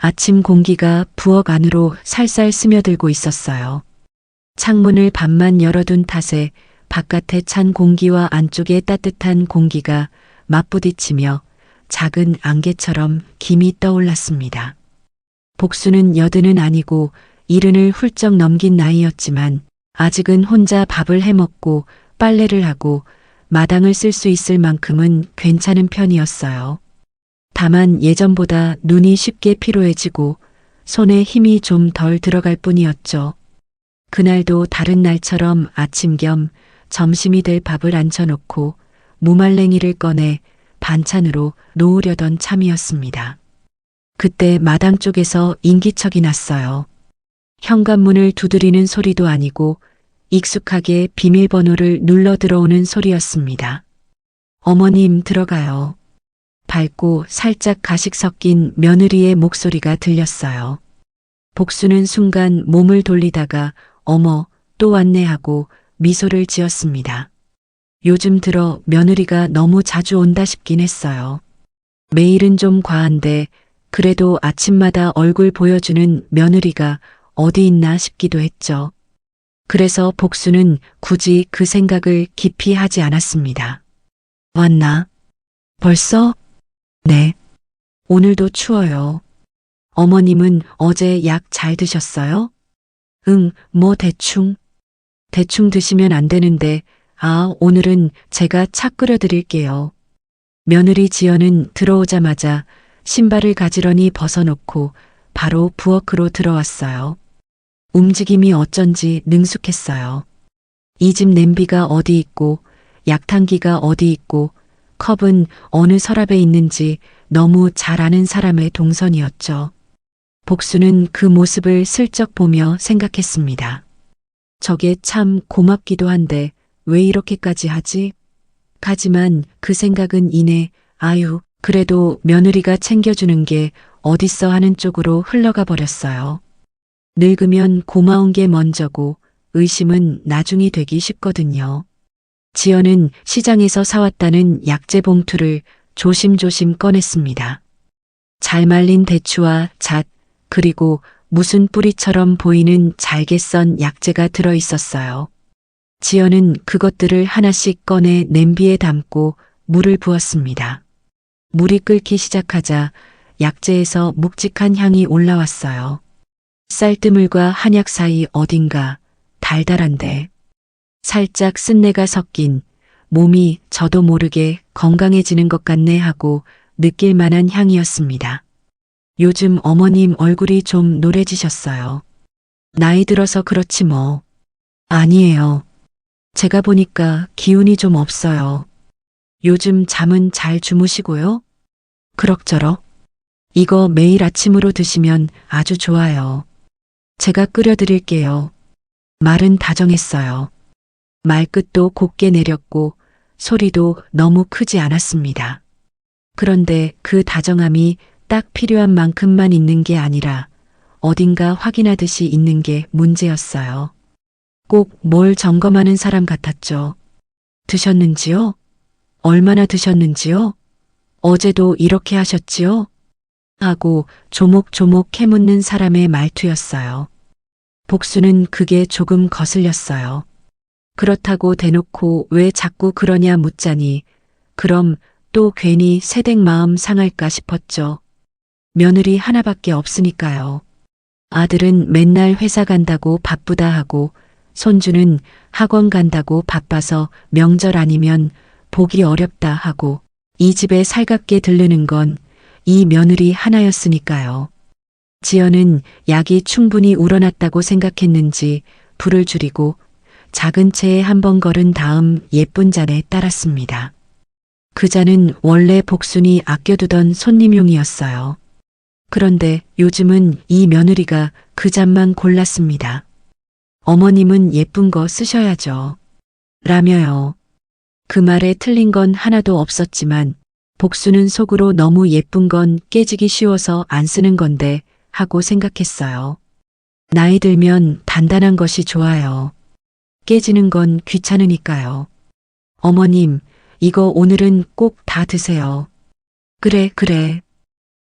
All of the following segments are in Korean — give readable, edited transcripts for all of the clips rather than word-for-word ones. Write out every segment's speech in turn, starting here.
아침 공기가 부엌 안으로 살살 스며들고 있었어요. 창문을 반만 열어둔 탓에 바깥의 찬 공기와 안쪽의 따뜻한 공기가 맞부딪히며 작은 안개처럼 김이 떠올랐습니다. 복수는 여든은 아니고 70을 훌쩍 넘긴 나이였지만 아직은 혼자 밥을 해먹고 빨래를 하고 마당을 쓸 수 있을 만큼은 괜찮은 편이었어요. 다만 예전보다 눈이 쉽게 피로해지고 손에 힘이 좀 덜 들어갈 뿐이었죠. 그날도 다른 날처럼 아침 겸 점심이 될 밥을 앉혀놓고 무말랭이를 꺼내 반찬으로 놓으려던 참이었습니다. 그때 마당 쪽에서 인기척이 났어요. 현관문을 두드리는 소리도 아니고 익숙하게 비밀번호를 눌러 들어오는 소리였습니다. 어머님 들어가요. 밝고 살짝 가식 섞인 며느리의 목소리가 들렸어요. 복수는 순간 몸을 돌리다가 어머 또 왔네 하고 미소를 지었습니다. 요즘 들어 며느리가 너무 자주 온다 싶긴 했어요. 매일은 좀 과한데 그래도 아침마다 얼굴 보여주는 며느리가 어디 있나 싶기도 했죠. 그래서 복수는 굳이 그 생각을 깊이 하지 않았습니다. 왔나? 벌써? 네. 오늘도 추워요. 어머님은 어제 약 잘 드셨어요? 응, 뭐 대충. 대충 드시면 안 되는데, 오늘은 제가 차 끓여 드릴게요. 며느리 지연은 들어오자마자 신발을 가지런히 벗어놓고 바로 부엌으로 들어왔어요. 움직임이 어쩐지 능숙했어요. 이 집 냄비가 어디 있고 약탕기가 어디 있고 컵은 어느 서랍에 있는지 너무 잘 아는 사람의 동선이었죠. 복수는 그 모습을 슬쩍 보며 생각했습니다. 저게 참 고맙기도 한데 왜 이렇게까지 하지? 하지만 그 생각은 이내 그래도 며느리가 챙겨주는 게 어딨어 하는 쪽으로 흘러가 버렸어요. 늙으면 고마운 게 먼저고 의심은 나중이 되기 쉽거든요. 지연은 시장에서 사왔다는 약재 봉투를 조심조심 꺼냈습니다. 잘 말린 대추와 잣, 그리고 무슨 뿌리처럼 보이는 잘게 썬 약재가 들어 있었어요. 지연은 그것들을 하나씩 꺼내 냄비에 담고 물을 부었습니다. 물이 끓기 시작하자 약재에서 묵직한 향이 올라왔어요. 쌀뜨물과 한약 사이 어딘가 달달한데 살짝 쓴내가 섞인 몸이 저도 모르게 건강해지는 것 같네 하고 느낄 만한 향이었습니다. 요즘 어머님 얼굴이 좀 노래지셨어요. 나이 들어서 그렇지 뭐. 아니에요. 제가 보니까 기운이 좀 없어요. 요즘 잠은 잘 주무시고요? 그럭저럭. 이거 매일 아침으로 드시면 아주 좋아요. 제가 끓여드릴게요. 말은 다정했어요. 말끝도 곱게 내렸고 소리도 너무 크지 않았습니다. 그런데 그 다정함이 딱 필요한 만큼만 있는 게 아니라 어딘가 확인하듯이 있는 게 문제였어요. 꼭 뭘 점검하는 사람 같았죠. 드셨는지요? 얼마나 드셨는지요? 어제도 이렇게 하셨지요? 하고 조목조목 캐묻는 사람의 말투였어요. 복수는 그게 조금 거슬렸어요. 그렇다고 대놓고 왜 자꾸 그러냐 묻자니 그럼 또 괜히 새댁 마음 상할까 싶었죠. 며느리 하나밖에 없으니까요. 아들은 맨날 회사 간다고 바쁘다 하고 손주는 학원 간다고 바빠서 명절 아니면 보기 어렵다 하고 이 집에 살갑게 들르는 건 이 며느리 하나였으니까요. 지연은 약이 충분히 우러났다고 생각했는지 불을 줄이고 작은 채에 한 번 걸은 다음 예쁜 잔에 따랐습니다. 그 잔은 원래 복순이 아껴두던 손님용이었어요. 그런데 요즘은 이 며느리가 그 잔만 골랐습니다. 어머님은 예쁜 거 쓰셔야죠. 라며요. 그 말에 틀린 건 하나도 없었지만 복수는 속으로 너무 예쁜 건 깨지기 쉬워서 안 쓰는 건데 하고 생각했어요. 나이 들면 단단한 것이 좋아요. 깨지는 건 귀찮으니까요. 어머님, 이거 오늘은 꼭 다 드세요. 그래.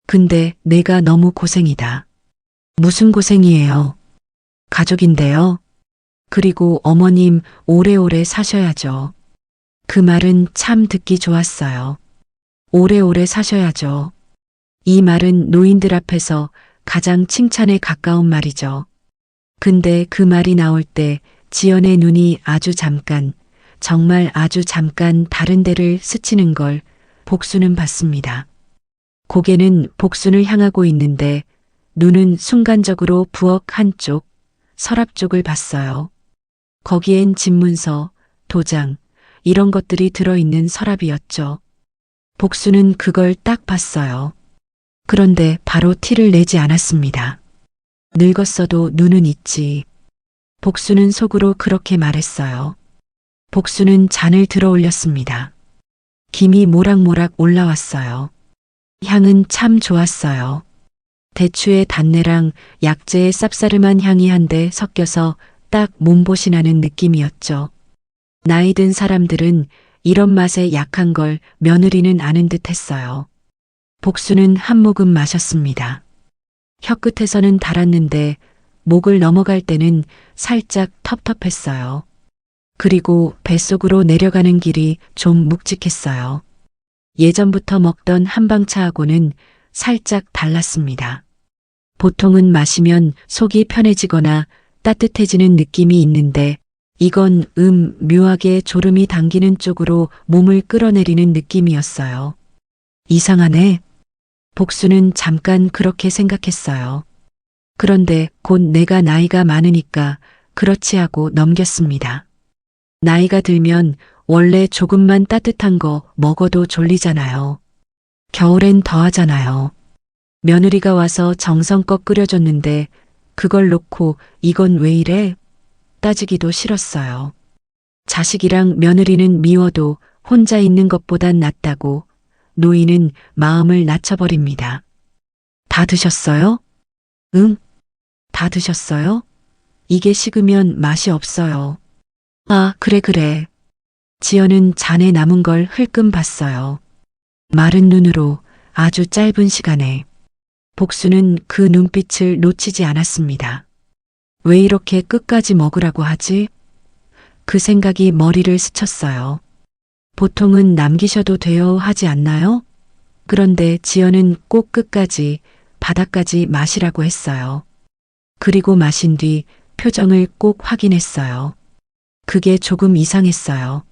근데 내가 너무 고생이다. 무슨 고생이에요? 가족인데요. 그리고 어머님 오래오래 사셔야죠. 그 말은 참 듣기 좋았어요. 오래오래 사셔야죠. 이 말은 노인들 앞에서 가장 칭찬에 가까운 말이죠. 근데 그 말이 나올 때 지연의 눈이 아주 잠깐, 정말 아주 잠깐 다른 데를 스치는 걸 복수는 봤습니다. 고개는 복순을 향하고 있는데 눈은 순간적으로 부엌 한쪽, 서랍 쪽을 봤어요. 거기엔 집문서, 도장, 이런 것들이 들어있는 서랍이었죠. 복수는 그걸 딱 봤어요. 그런데 바로 티를 내지 않았습니다. 늙었어도 눈은 있지. 복수는 속으로 그렇게 말했어요. 복수는 잔을 들어 올렸습니다. 김이 모락모락 올라왔어요. 향은 참 좋았어요. 대추의 단내랑 약재의 쌉싸름한 향이 한데 섞여서 딱 몸보신 하는 느낌이었죠. 나이 든 사람들은 이런 맛에 약한 걸 며느리는 아는 듯 했어요. 복수는 한 모금 마셨습니다. 혀끝에서는 달았는데 목을 넘어갈 때는 살짝 텁텁했어요. 그리고 뱃속으로 내려가는 길이 좀 묵직했어요. 예전부터 먹던 한방차하고는 살짝 달랐습니다. 보통은 마시면 속이 편해지거나 따뜻해지는 느낌이 있는데 이건 묘하게 졸음이 당기는 쪽으로 몸을 끌어내리는 느낌이었어요. 이상하네. 복수는 잠깐 그렇게 생각했어요. 그런데 곧 내가 나이가 많으니까 그렇지 하고 넘겼습니다. 나이가 들면 원래 조금만 따뜻한 거 먹어도 졸리잖아요. 겨울엔 더하잖아요. 며느리가 와서 정성껏 끓여줬는데 그걸 놓고 이건 왜 이래? 따지기도 싫었어요. 자식이랑 며느리는 미워도 혼자 있는 것보단 낫다고 노인은 마음을 낮춰버립니다. 다 드셨어요? 응? 다 드셨어요? 이게 식으면 맛이 없어요. 아, 그래. 지연은 잔에 남은 걸 흘끔 봤어요. 마른 눈으로 아주 짧은 시간에. 복수는 그 눈빛을 놓치지 않았습니다. 왜 이렇게 끝까지 먹으라고 하지? 그 생각이 머리를 스쳤어요. 보통은 남기셔도 돼요 하지 않나요? 그런데 지연은 꼭 끝까지 바닥까지 마시라고 했어요. 그리고 마신 뒤 표정을 꼭 확인했어요. 그게 조금 이상했어요.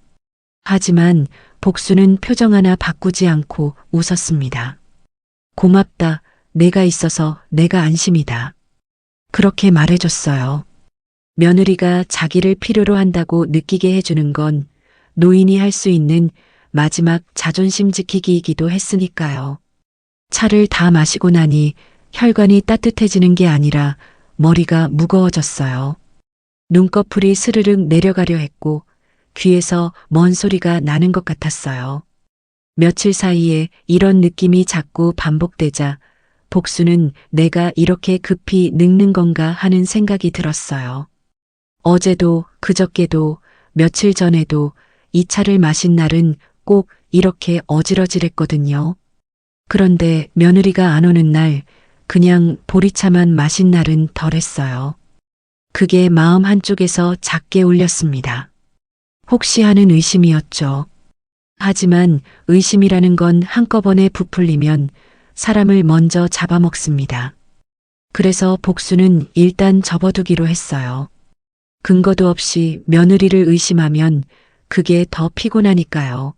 하지만 복수는 표정 하나 바꾸지 않고 웃었습니다. 고맙다. 내가 있어서 내가 안심이다. 그렇게 말해줬어요. 며느리가 자기를 필요로 한다고 느끼게 해주는 건 노인이 할 수 있는 마지막 자존심 지키기이기도 했으니까요. 차를 다 마시고 나니 혈관이 따뜻해지는 게 아니라 머리가 무거워졌어요. 눈꺼풀이 스르륵 내려가려 했고 귀에서 먼 소리가 나는 것 같았어요. 며칠 사이에 이런 느낌이 자꾸 반복되자 복수는 내가 이렇게 급히 늙는 건가 하는 생각이 들었어요. 어제도 그저께도 며칠 전에도 이 차를 마신 날은 꼭 이렇게 어지러지랬거든요. 그런데 며느리가 안 오는 날 그냥 보리차만 마신 날은 덜했어요. 그게 마음 한쪽에서 작게 울렸습니다. 혹시 하는 의심이었죠. 하지만 의심이라는 건 한꺼번에 부풀리면 사람을 먼저 잡아먹습니다. 그래서 복수는 일단 접어두기로 했어요. 근거도 없이 며느리를 의심하면 그게 더 피곤하니까요.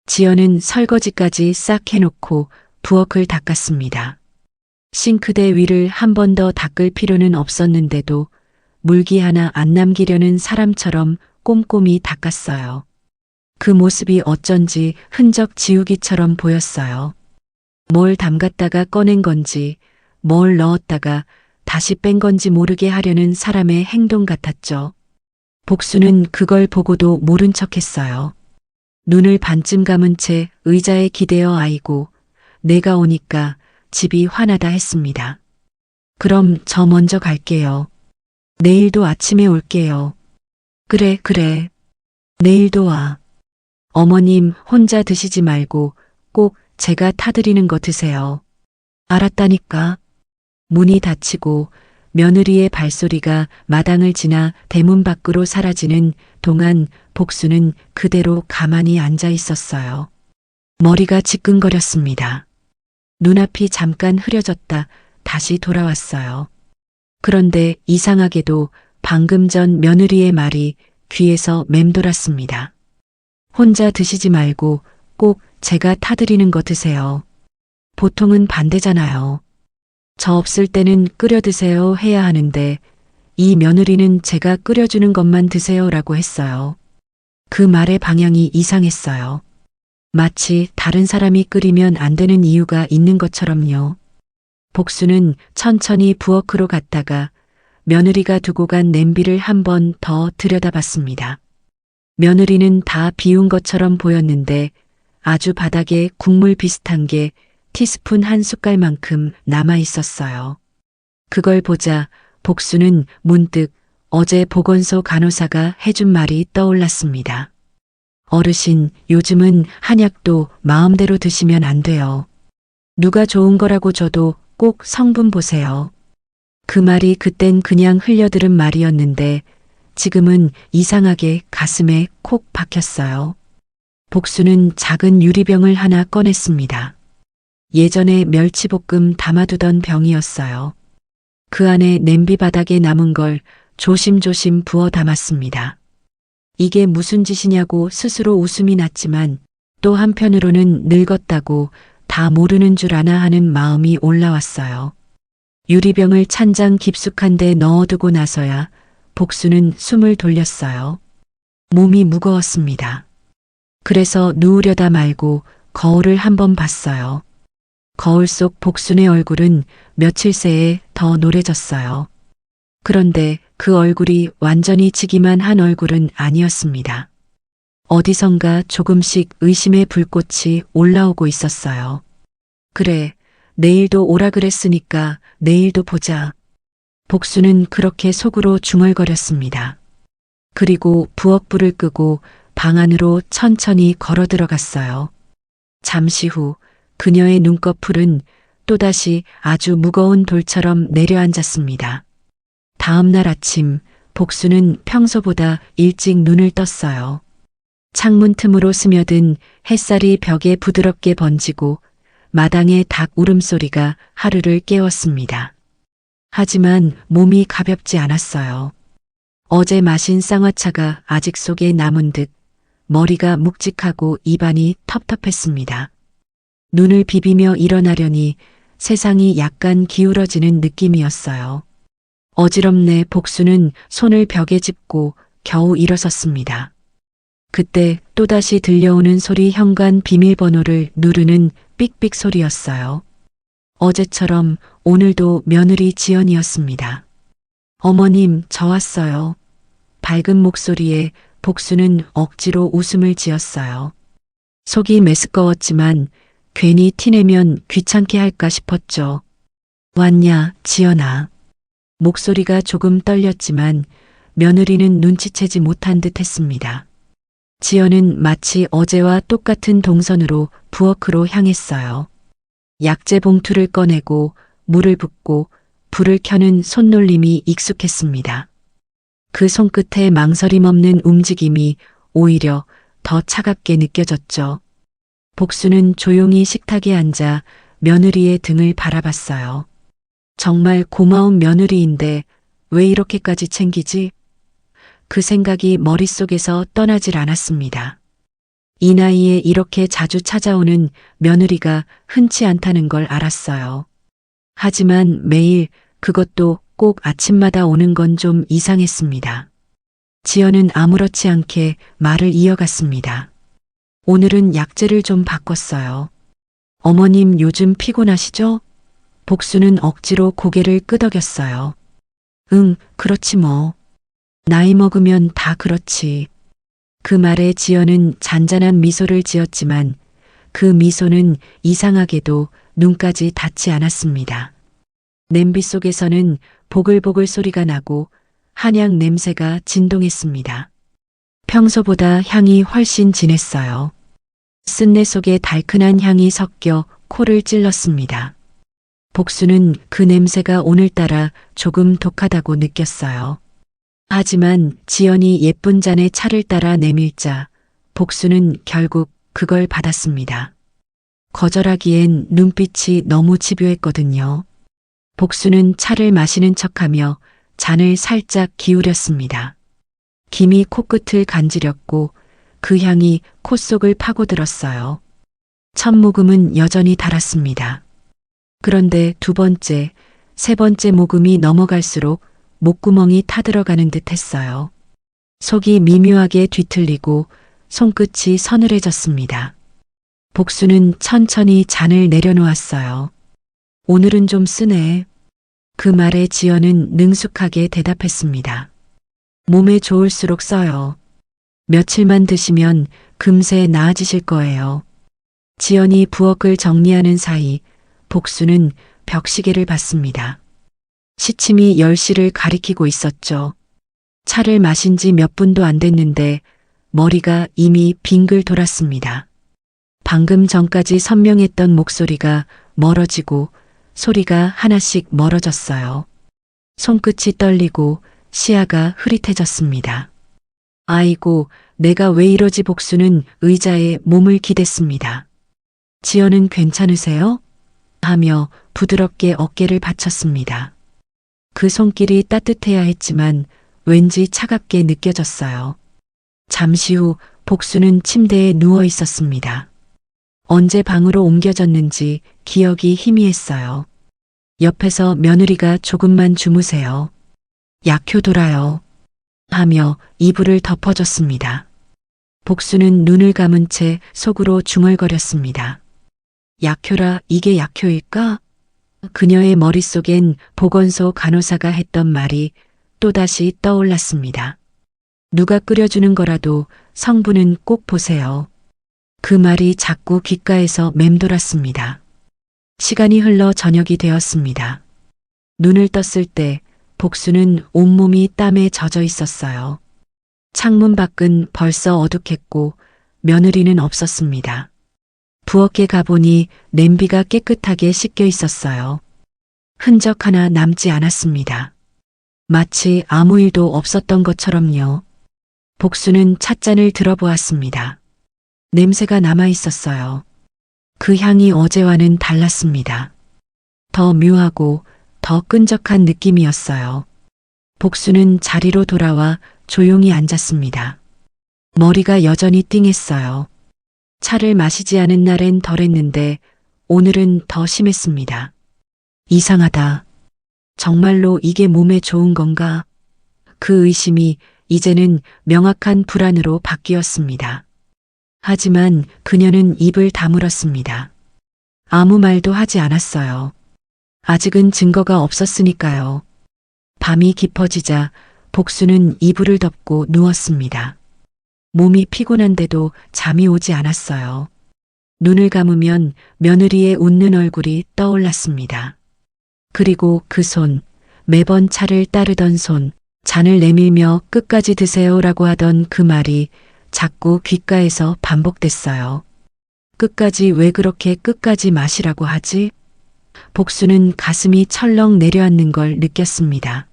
지연은 설거지까지 싹 해놓고 부엌을 닦았습니다. 싱크대 위를 한 번 더 닦을 필요는 없었는데도 물기 하나 안 남기려는 사람처럼 꼼꼼히 닦았어요. 그 모습이 어쩐지 흔적 지우기처럼 보였어요. 뭘 담갔다가 꺼낸 건지, 뭘 넣었다가 다시 뺀 건지 모르게 하려는 사람의 행동 같았죠. 복수는 그걸 보고도 모른 척했어요. 눈을 반쯤 감은 채 의자에 기대어 아이고, 내가 오니까 집이 화나다 했습니다. 그럼 저 먼저 갈게요. 내일도 아침에 올게요. 그래. 내일도 와. 어머님 혼자 드시지 말고 꼭 제가 타드리는 거 드세요. 알았다니까. 문이 닫히고 며느리의 발소리가 마당을 지나 대문 밖으로 사라지는 동안 복수는 그대로 가만히 앉아 있었어요. 머리가 지끈거렸습니다. 눈앞이 잠깐 흐려졌다 다시 돌아왔어요. 그런데 이상하게도 방금 전 며느리의 말이 귀에서 맴돌았습니다. 혼자 드시지 말고 꼭 제가 타드리는 거 드세요. 보통은 반대잖아요. 저 없을 때는 끓여 드세요 해야 하는데 이 며느리는 제가 끓여주는 것만 드세요라고 했어요. 그 말의 방향이 이상했어요. 마치 다른 사람이 끓이면 안 되는 이유가 있는 것처럼요. 복수는 천천히 부엌으로 갔다가 며느리가 두고 간 냄비를 한 번 더 들여다봤습니다. 며느리는 다 비운 것처럼 보였는데 아주 바닥에 국물 비슷한 게 티스푼 한 숟갈만큼 남아 있었어요. 그걸 보자 복수는 문득 어제 보건소 간호사가 해준 말이 떠올랐습니다. 어르신, 요즘은 한약도 마음대로 드시면 안 돼요. 누가 좋은 거라고 줘도 꼭 성분 보세요. 그 말이 그땐 그냥 흘려들은 말이었는데 지금은 이상하게 가슴에 콕 박혔어요. 복수는 작은 유리병을 하나 꺼냈습니다. 예전에 멸치볶음 담아두던 병이었어요. 그 안에 냄비 바닥에 남은 걸 조심조심 부어 담았습니다. 이게 무슨 짓이냐고 스스로 웃음이 났지만 또 한편으로는 늙었다고 다 모르는 줄 아나 하는 마음이 올라왔어요. 유리병을 찬장 깊숙한 데 넣어두고 나서야 복수는 숨을 돌렸어요. 몸이 무거웠습니다. 그래서 누우려다 말고 거울을 한번 봤어요. 거울 속 복순의 얼굴은 며칠 새에 더 노래졌어요. 그런데 그 얼굴이 완전히 지기만 한 얼굴은 아니었습니다. 어디선가 조금씩 의심의 불꽃이 올라오고 있었어요. 그래, 내일도 오라 그랬으니까 내일도 보자. 복수는 그렇게 속으로 중얼거렸습니다. 그리고 부엌불을 끄고 방 안으로 천천히 걸어 들어갔어요. 잠시 후 그녀의 눈꺼풀은 또다시 아주 무거운 돌처럼 내려앉았습니다. 다음 날 아침 복수는 평소보다 일찍 눈을 떴어요. 창문 틈으로 스며든 햇살이 벽에 부드럽게 번지고 마당의 닭 울음소리가 하루를 깨웠습니다. 하지만 몸이 가볍지 않았어요. 어제 마신 쌍화차가 아직 속에 남은 듯 머리가 묵직하고 입안이 텁텁했습니다. 눈을 비비며 일어나려니 세상이 약간 기울어지는 느낌이었어요. 어지럽네. 복수는 손을 벽에 짚고 겨우 일어섰습니다. 그때 또다시 들려오는 소리 현관 비밀번호를 누르는 삑삑 소리였어요. 어제처럼 오늘도 며느리 지연이었습니다. 어머님, 저 왔어요. 밝은 목소리에 복수는 억지로 웃음을 지었어요. 속이 메스꺼웠지만 괜히 티내면 귀찮게 할까 싶었죠. 왔냐, 지연아. 목소리가 조금 떨렸지만 며느리는 눈치채지 못한 듯 했습니다. 지연은 마치 어제와 똑같은 동선으로 부엌으로 향했어요. 약재 봉투를 꺼내고 물을 붓고 불을 켜는 손놀림이 익숙했습니다. 그 손끝에 망설임 없는 움직임이 오히려 더 차갑게 느껴졌죠. 복수는 조용히 식탁에 앉아 며느리의 등을 바라봤어요. 정말 고마운 며느리인데 왜 이렇게까지 챙기지? 그 생각이 머릿속에서 떠나질 않았습니다. 이 나이에 이렇게 자주 찾아오는 며느리가 흔치 않다는 걸 알았어요. 하지만 매일 그것도 꼭 아침마다 오는 건 좀 이상했습니다. 지연은 아무렇지 않게 말을 이어갔습니다. 오늘은 약재를 좀 바꿨어요. 어머님 요즘 피곤하시죠? 복수는 억지로 고개를 끄덕였어요. 응, 그렇지 뭐. 나이 먹으면 다 그렇지. 그 말에 지연은 잔잔한 미소를 지었지만 그 미소는 이상하게도 눈까지 닿지 않았습니다. 냄비 속에서는 보글보글 소리가 나고 한약 냄새가 진동했습니다. 평소보다 향이 훨씬 진했어요. 쓴내 속에 달큰한 향이 섞여 코를 찔렀습니다. 복수는 그 냄새가 오늘따라 조금 독하다고 느꼈어요. 하지만 지연이 예쁜 잔에 차를 따라 내밀자 복수는 결국 그걸 받았습니다. 거절하기엔 눈빛이 너무 집요했거든요. 복수는 차를 마시는 척하며 잔을 살짝 기울였습니다. 김이 코끝을 간지렸고 그 향이 콧속을 파고들었어요. 첫 모금은 여전히 달았습니다. 그런데 두 번째, 세 번째 모금이 넘어갈수록 목구멍이 타들어가는 듯 했어요. 속이 미묘하게 뒤틀리고 손끝이 서늘해졌습니다. 복수는 천천히 잔을 내려놓았어요. 오늘은 좀 쓰네. 그 말에 지연은 능숙하게 대답했습니다. 몸에 좋을수록 써요. 며칠만 드시면 금세 나아지실 거예요. 지연이 부엌을 정리하는 사이 복수는 벽시계를 봤습니다. 시침이 10시를 가리키고 있었죠. 차를 마신 지 몇 분도 안 됐는데 머리가 이미 빙글 돌았습니다. 방금 전까지 선명했던 목소리가 멀어지고 소리가 하나씩 멀어졌어요. 손끝이 떨리고 시야가 흐릿해졌습니다. 아이고, 내가 왜 이러지? 복수는 의자에 몸을 기댔습니다. 지연은 괜찮으세요? 하며 부드럽게 어깨를 받쳤습니다. 그 손길이 따뜻해야 했지만 왠지 차갑게 느껴졌어요. 잠시 후 복수는 침대에 누워 있었습니다. 언제 방으로 옮겨졌는지 기억이 희미했어요. 옆에서 며느리가 조금만 주무세요. 약효 돌아요. 하며 이불을 덮어줬습니다. 복수는 눈을 감은 채 속으로 중얼거렸습니다. 약효라, 이게 약효일까? 그녀의 머릿속엔 보건소 간호사가 했던 말이 또다시 떠올랐습니다. 누가 끓여주는 거라도 성분은 꼭 보세요. 그 말이 자꾸 귓가에서 맴돌았습니다. 시간이 흘러 저녁이 되었습니다. 눈을 떴을 때 복수는 온몸이 땀에 젖어 있었어요. 창문 밖은 벌써 어둑했고 며느리는 없었습니다. 부엌에 가보니 냄비가 깨끗하게 씻겨 있었어요. 흔적 하나 남지 않았습니다. 마치 아무 일도 없었던 것처럼요. 복수는 찻잔을 들어보았습니다. 냄새가 남아 있었어요. 그 향이 어제와는 달랐습니다. 더 묘하고 더 끈적한 느낌이었어요. 복수는 자리로 돌아와 조용히 앉았습니다. 머리가 여전히 띵했어요. 차를 마시지 않은 날엔 덜했는데 오늘은 더 심했습니다. 이상하다. 정말로 이게 몸에 좋은 건가? 그 의심이 이제는 명확한 불안으로 바뀌었습니다. 하지만 그녀는 입을 다물었습니다. 아무 말도 하지 않았어요. 아직은 증거가 없었으니까요. 밤이 깊어지자 복수는 이불을 덮고 누웠습니다. 몸이 피곤한데도 잠이 오지 않았어요. 눈을 감으면 며느리의 웃는 얼굴이 떠올랐습니다. 그리고 그 손, 매번 차를 따르던 손, 잔을 내밀며 끝까지 드세요라고 하던 그 말이 자꾸 귓가에서 반복됐어요. 끝까지 왜 그렇게 끝까지 마시라고 하지? 복수는 가슴이 철렁 내려앉는 걸 느꼈습니다.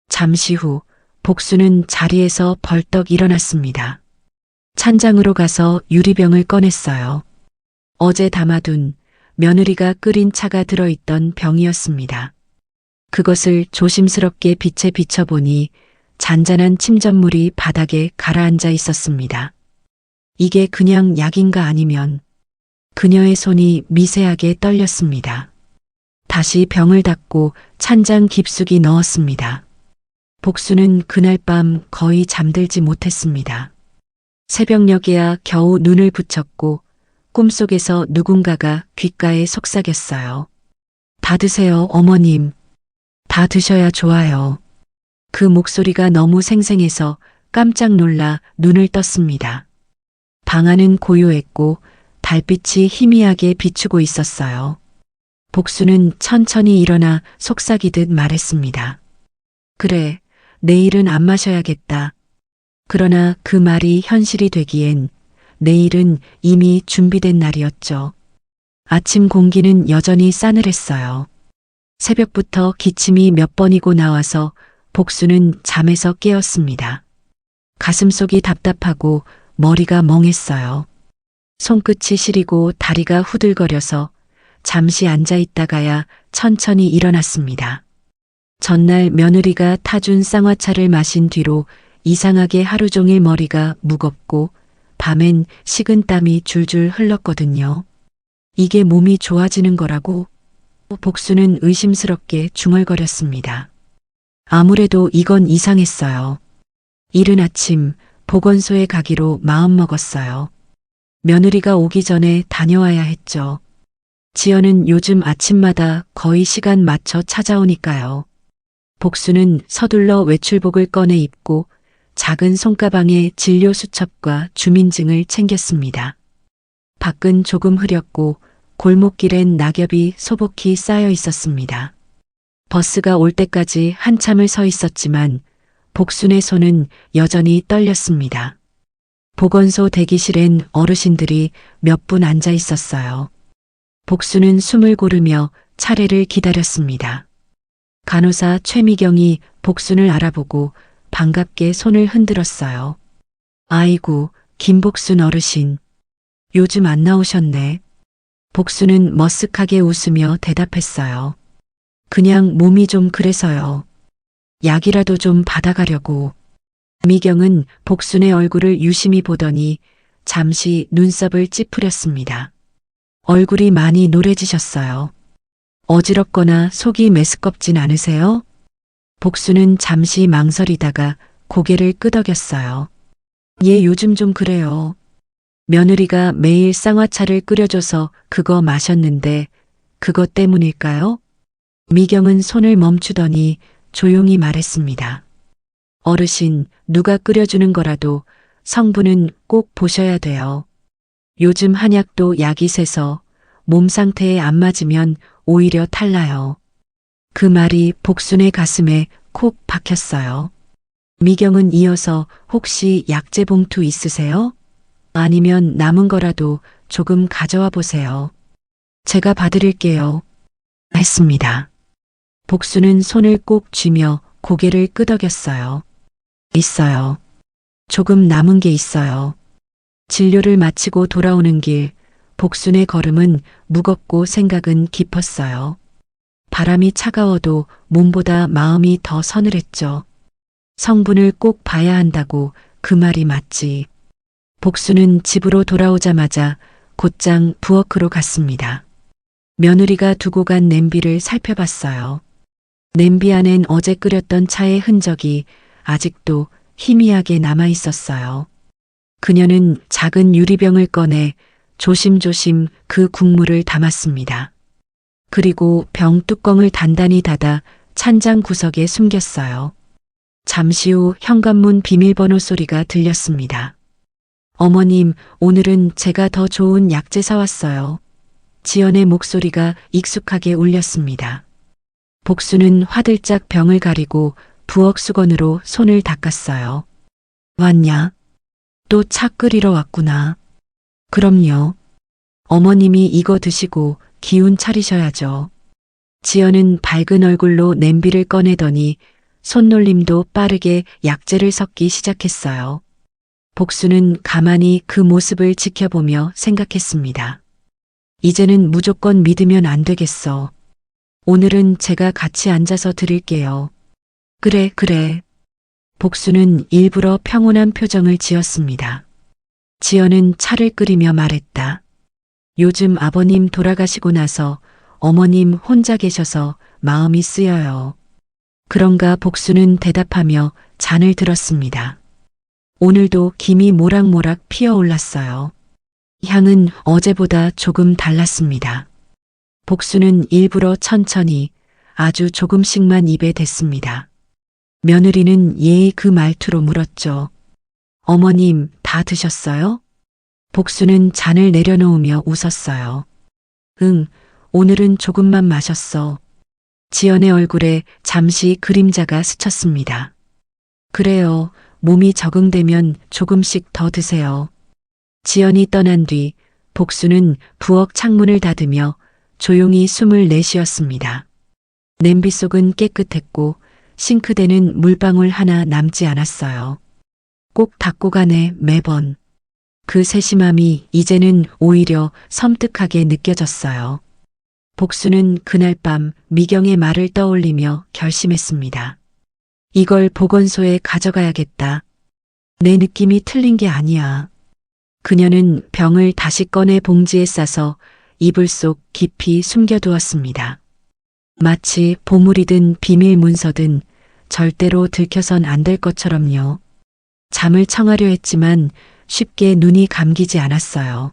잠시 후 복수는 자리에서 벌떡 일어났습니다. 찬장으로 가서 유리병을 꺼냈어요. 어제 담아둔 며느리가 끓인 차가 들어있던 병이었습니다. 그것을 조심스럽게 빛에 비춰보니 잔잔한 침전물이 바닥에 가라앉아 있었습니다. 이게 그냥 약인가 아니면 그녀의 손이 미세하게 떨렸습니다. 다시 병을 닫고 찬장 깊숙이 넣었습니다. 복수는 그날 밤 거의 잠들지 못했습니다. 새벽녘에야 겨우 눈을 붙였고 꿈속에서 누군가가 귓가에 속삭였어요. 다 드세요, 어머님. 다 드셔야 좋아요. 그 목소리가 너무 생생해서 깜짝 놀라 눈을 떴습니다. 방 안은 고요했고 달빛이 희미하게 비추고 있었어요. 복수는 천천히 일어나 속삭이듯 말했습니다. 그래, 내일은 안 마셔야겠다. 그러나 그 말이 현실이 되기엔 내일은 이미 준비된 날이었죠. 아침 공기는 여전히 싸늘했어요. 새벽부터 기침이 몇 번이고 나와서 복수는 잠에서 깨었습니다. 가슴속이 답답하고 머리가 멍했어요. 손끝이 시리고 다리가 후들거려서 잠시 앉아 있다가야 천천히 일어났습니다. 전날 며느리가 타준 쌍화차를 마신 뒤로 이상하게 하루 종일 머리가 무겁고 밤엔 식은땀이 줄줄 흘렀거든요. 이게 몸이 좋아지는 거라고? 복수는 의심스럽게 중얼거렸습니다. 아무래도 이건 이상했어요. 이른 아침 보건소에 가기로 마음먹었어요. 며느리가 오기 전에 다녀와야 했죠. 지연은 요즘 아침마다 거의 시간 맞춰 찾아오니까요. 복수는 서둘러 외출복을 꺼내 입고 작은 손가방에 진료 수첩과 주민증을 챙겼습니다. 밖은 조금 흐렸고 골목길엔 낙엽이 소복히 쌓여 있었습니다. 버스가 올 때까지 한참을 서 있었지만 복순의 손은 여전히 떨렸습니다. 보건소 대기실엔 어르신들이 몇 분 앉아 있었어요. 복수는 숨을 고르며 차례를 기다렸습니다. 간호사 최미경이 복순을 알아보고 반갑게 손을 흔들었어요. 아이고, 김복순 어르신. 요즘 안 나오셨네. 복순은 머쓱하게 웃으며 대답했어요. 그냥 몸이 좀 그래서요. 약이라도 좀 받아가려고. 미경은 복순의 얼굴을 유심히 보더니 잠시 눈썹을 찌푸렸습니다. 얼굴이 많이 노래지셨어요. 어지럽거나 속이 메스껍진 않으세요? 복순은 잠시 망설이다가 고개를 끄덕였어요. 예, 요즘 좀 그래요. 며느리가 매일 쌍화차를 끓여줘서 그거 마셨는데 그것 때문일까요? 미경은 손을 멈추더니 조용히 말했습니다. 어르신, 누가 끓여주는 거라도 성분은 꼭 보셔야 돼요. 요즘 한약도 약이 세서 몸 상태에 안 맞으면 오히려 탈나요. 그 말이 복순의 가슴에 콕 박혔어요. 미경은 이어서 혹시 약재 봉투 있으세요? 아니면 남은 거라도 조금 가져와 보세요. 제가 봐드릴게요. 했습니다. 복순은 손을 꼭 쥐며 고개를 끄덕였어요. 있어요. 조금 남은 게 있어요. 진료를 마치고 돌아오는 길, 복순의 걸음은 무겁고 생각은 깊었어요. 바람이 차가워도 몸보다 마음이 더 서늘했죠. 성분을 꼭 봐야 한다고 그 말이 맞지. 복순은 집으로 돌아오자마자 곧장 부엌으로 갔습니다. 며느리가 두고 간 냄비를 살펴봤어요. 냄비 안엔 어제 끓였던 차의 흔적이 아직도 희미하게 남아 있었어요. 그녀는 작은 유리병을 꺼내 조심조심 그 국물을 담았습니다. 그리고 병 뚜껑을 단단히 닫아 찬장 구석에 숨겼어요. 잠시 후 현관문 비밀번호 소리가 들렸습니다. 어머님, 오늘은 제가 더 좋은 약재 사왔어요. 지연의 목소리가 익숙하게 울렸습니다. 복수는 화들짝 병을 가리고 부엌 수건으로 손을 닦았어요. 왔냐? 또 차 끓이러 왔구나. 그럼요. 어머님이 이거 드시고 기운 차리셔야죠. 지연은 밝은 얼굴로 냄비를 꺼내더니 손놀림도 빠르게 약재를 섞기 시작했어요. 복수는 가만히 그 모습을 지켜보며 생각했습니다. 이제는 무조건 믿으면 안 되겠어. 오늘은 제가 같이 앉아서 드릴게요. 그래, 그래. 복수는 일부러 평온한 표정을 지었습니다. 지연은 차를 끓이며 말했다. 요즘 아버님 돌아가시고 나서 어머님 혼자 계셔서 마음이 쓰여요. 그런가 복수는 대답하며 잔을 들었습니다. 오늘도 김이 모락모락 피어올랐어요. 향은 어제보다 조금 달랐습니다. 복수는 일부러 천천히 아주 조금씩만 입에 댔습니다. 며느리는 예의 그 말투로 물었죠. 어머님, 다 드셨어요? 복수는 잔을 내려놓으며 웃었어요. 응, 오늘은 조금만 마셨어. 지연의 얼굴에 잠시 그림자가 스쳤습니다. 그래요, 몸이 적응되면 조금씩 더 드세요. 지연이 떠난 뒤 복수는 부엌 창문을 닫으며 조용히 숨을 내쉬었습니다. 냄비 속은 깨끗했고 싱크대는 물방울 하나 남지 않았어요. 꼭 닦고 가네 매번. 그 세심함이 이제는 오히려 섬뜩하게 느껴졌어요. 복수는 그날 밤 미경의 말을 떠올리며 결심했습니다. 이걸 보건소에 가져가야겠다. 내 느낌이 틀린 게 아니야. 그녀는 병을 다시 꺼내 봉지에 싸서 이불 속 깊이 숨겨두었습니다. 마치 보물이든 비밀 문서든 절대로 들켜선 안 될 것처럼요. 잠을 청하려 했지만 쉽게 눈이 감기지 않았어요.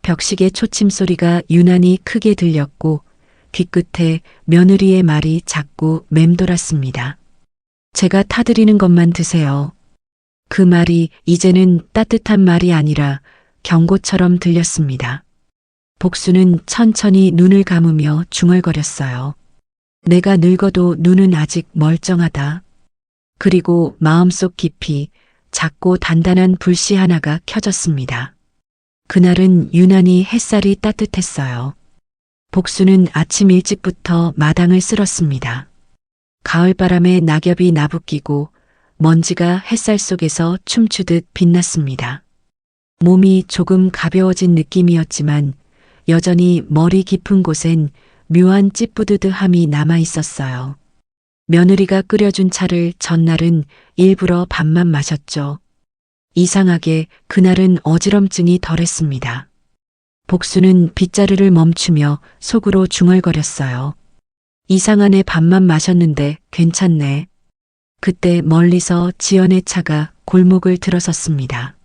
벽시계 초침 소리가 유난히 크게 들렸고 귀끝에 며느리의 말이 자꾸 맴돌았습니다. 제가 타드리는 것만 드세요. 그 말이 이제는 따뜻한 말이 아니라 경고처럼 들렸습니다. 복수는 천천히 눈을 감으며 중얼거렸어요. 내가 늙어도 눈은 아직 멀쩡하다. 그리고 마음속 깊이 작고 단단한 불씨 하나가 켜졌습니다. 그날은 유난히 햇살이 따뜻했어요. 복수는 아침 일찍부터 마당을 쓸었습니다. 가을바람에 낙엽이 나부끼고 먼지가 햇살 속에서 춤추듯 빛났습니다. 몸이 조금 가벼워진 느낌이었지만 여전히 머리 깊은 곳엔 묘한 찌뿌드드함이 남아 있었어요. 며느리가 끓여준 차를 전날은 일부러 반만 마셨죠. 이상하게 그날은 어지럼증이 덜했습니다. 복수는 빗자루를 멈추며 속으로 중얼거렸어요. 이상한 애 반만 마셨는데 괜찮네. 그때 멀리서 지연의 차가 골목을 들어섰습니다.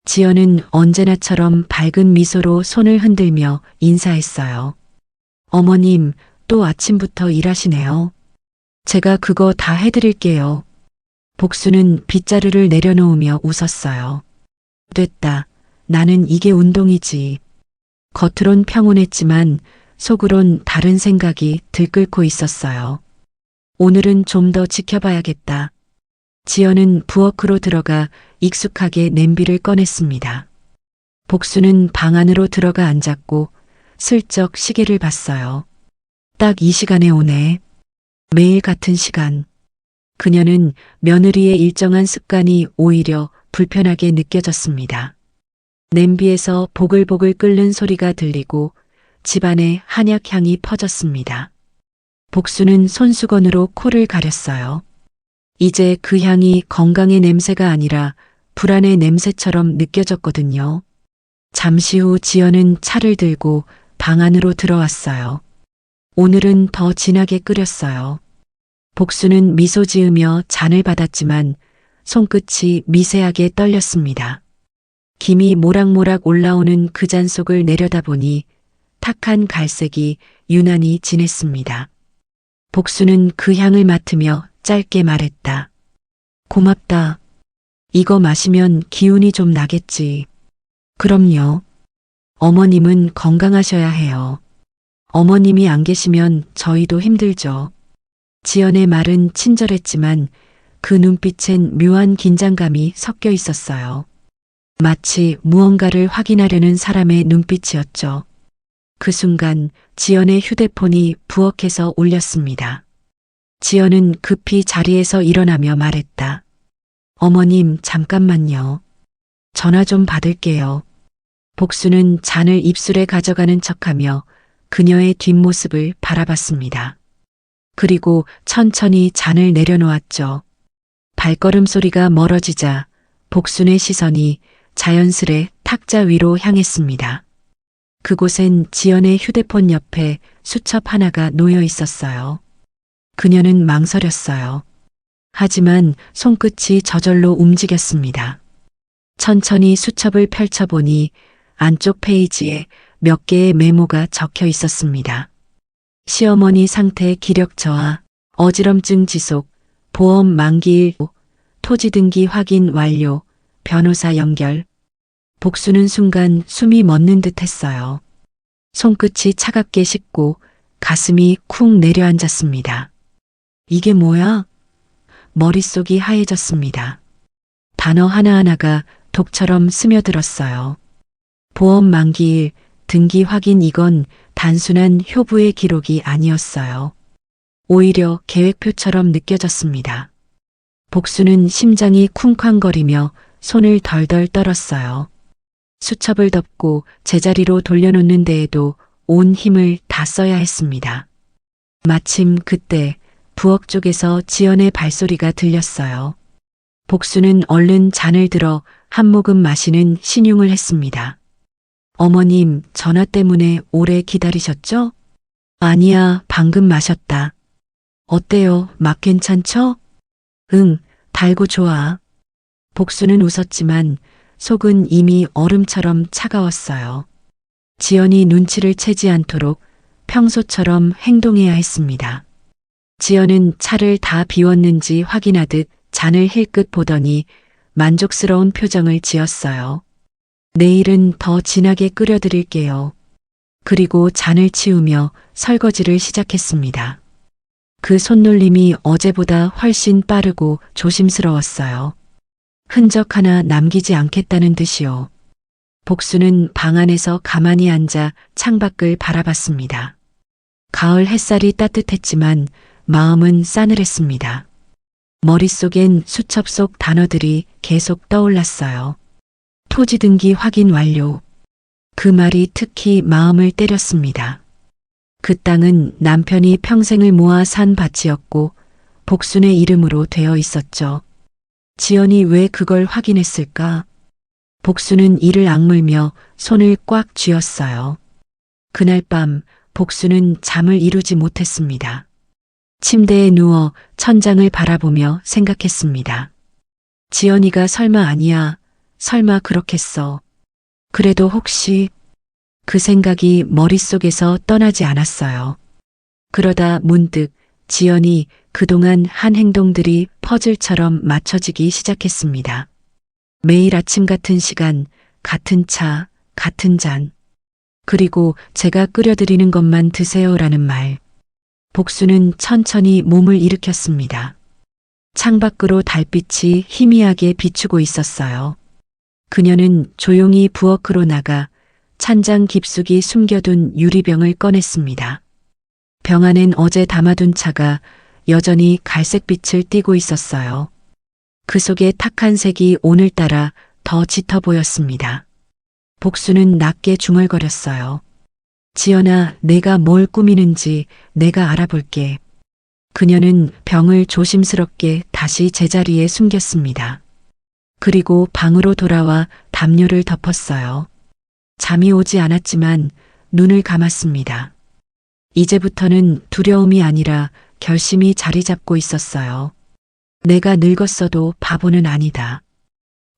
지연은 언제나처럼 밝은 미소로 손을 흔들며 인사했어요. 어머님, 또 아침부터 일하시네요. 제가 그거 다 해드릴게요. 복수는 빗자루를 내려놓으며 웃었어요. 됐다. 나는 이게 운동이지. 겉으론 평온했지만 속으론 다른 생각이 들끓고 있었어요. 오늘은 좀 더 지켜봐야겠다. 지연은 부엌으로 들어가 익숙하게 냄비를 꺼냈습니다. 복수는 방 안으로 들어가 앉았고 슬쩍 시계를 봤어요. 딱 이 시간에 오네. 매일 같은 시간. 그녀는 며느리의 일정한 습관이 오히려 불편하게 느껴졌습니다. 냄비에서 보글보글 끓는 소리가 들리고 집안에 한약 향이 퍼졌습니다. 복수는 손수건으로 코를 가렸어요. 이제 그 향이 건강의 냄새가 아니라 불안의 냄새처럼 느껴졌거든요. 잠시 후 지연은 차를 들고 방 안으로 들어왔어요. 오늘은 더 진하게 끓였어요. 복수는 미소 지으며 잔을 받았지만 손끝이 미세하게 떨렸습니다. 김이 모락모락 올라오는 그 잔 속을 내려다보니 탁한 갈색이 유난히 진했습니다. 복수는 그 향을 맡으며 짧게 말했다. 고맙다. 이거 마시면 기운이 좀 나겠지. 그럼요. 어머님은 건강하셔야 해요. 어머님이 안 계시면 저희도 힘들죠. 지연의 말은 친절했지만 그 눈빛엔 묘한 긴장감이 섞여 있었어요. 마치 무언가를 확인하려는 사람의 눈빛이었죠. 그 순간 지연의 휴대폰이 부엌에서 울렸습니다. 지연은 급히 자리에서 일어나며 말했다. 어머님, 잠깐만요. 전화 좀 받을게요. 복수는 잔을 입술에 가져가는 척하며 그녀의 뒷모습을 바라봤습니다. 그리고 천천히 잔을 내려놓았죠. 발걸음 소리가 멀어지자 복순의 시선이 자연스레 탁자 위로 향했습니다. 그곳엔 지연의 휴대폰 옆에 수첩 하나가 놓여 있었어요. 그녀는 망설였어요. 하지만 손끝이 저절로 움직였습니다. 천천히 수첩을 펼쳐보니 안쪽 페이지에 몇 개의 메모가 적혀 있었습니다. 시어머니 상태 기력 저하, 어지럼증 지속, 보험 만기일, 토지 등기 확인 완료, 변호사 연결. 복수는 순간 숨이 멎는 듯 했어요. 손끝이 차갑게 식고 가슴이 쿵 내려앉았습니다. 이게 뭐야? 머릿속이 하얘졌습니다. 단어 하나하나가 독처럼 스며들었어요. 보험 만기일, 등기 확인 이건 단순한 효부의 기록이 아니었어요. 오히려 계획표처럼 느껴졌습니다. 복수는 심장이 쿵쾅거리며 손을 덜덜 떨었어요. 수첩을 덮고 제자리로 돌려놓는 데에도 온 힘을 다 써야 했습니다. 마침 그때 부엌 쪽에서 지연의 발소리가 들렸어요. 복수는 얼른 잔을 들어 한 모금 마시는 신용을 했습니다. 어머님, 전화 때문에 오래 기다리셨죠? 아니야, 방금 마셨다. 어때요? 맛 괜찮죠? 응, 달고 좋아. 복수는 웃었지만 속은 이미 얼음처럼 차가웠어요. 지연이 눈치를 채지 않도록 평소처럼 행동해야 했습니다. 지연은 차를 다 비웠는지 확인하듯 잔을 힐끗 보더니 만족스러운 표정을 지었어요. 내일은 더 진하게 끓여드릴게요. 그리고 잔을 치우며 설거지를 시작했습니다. 그 손놀림이 어제보다 훨씬 빠르고 조심스러웠어요. 흔적 하나 남기지 않겠다는 듯이요. 복수는 방 안에서 가만히 앉아 창밖을 바라봤습니다. 가을 햇살이 따뜻했지만 마음은 싸늘했습니다. 머릿속엔 수첩 속 단어들이 계속 떠올랐어요. 토지 등기 확인 완료. 그 말이 특히 마음을 때렸습니다. 그 땅은 남편이 평생을 모아 산 밭이었고 복순의 이름으로 되어 있었죠. 지연이 왜 그걸 확인했을까? 복수는 이를 악물며 손을 꽉 쥐었어요. 그날 밤 복수는 잠을 이루지 못했습니다. 침대에 누워 천장을 바라보며 생각했습니다. 지연이가 설마 아니야. 설마 그렇겠어. 그래도 혹시 그 생각이 머릿속에서 떠나지 않았어요. 그러다 문득 지연이 그동안 한 행동들이 퍼즐처럼 맞춰지기 시작했습니다. 매일 아침 같은 시간, 같은 차, 같은 잔. 그리고 제가 끓여드리는 것만 드세요라는 말. 복수는 천천히 몸을 일으켰습니다. 창밖으로 달빛이 희미하게 비추고 있었어요. 그녀는 조용히 부엌으로 나가 찬장 깊숙이 숨겨둔 유리병을 꺼냈습니다. 병 안엔 어제 담아둔 차가 여전히 갈색빛을 띠고 있었어요. 그 속의 탁한 색이 오늘따라 더 짙어 보였습니다. 복수는 낮게 중얼거렸어요. 지연아, 내가 뭘 꾸미는지 내가 알아볼게. 그녀는 병을 조심스럽게 다시 제자리에 숨겼습니다. 그리고 방으로 돌아와 담요를 덮었어요. 잠이 오지 않았지만 눈을 감았습니다. 이제부터는 두려움이 아니라 결심이 자리 잡고 있었어요. 내가 늙었어도 바보는 아니다.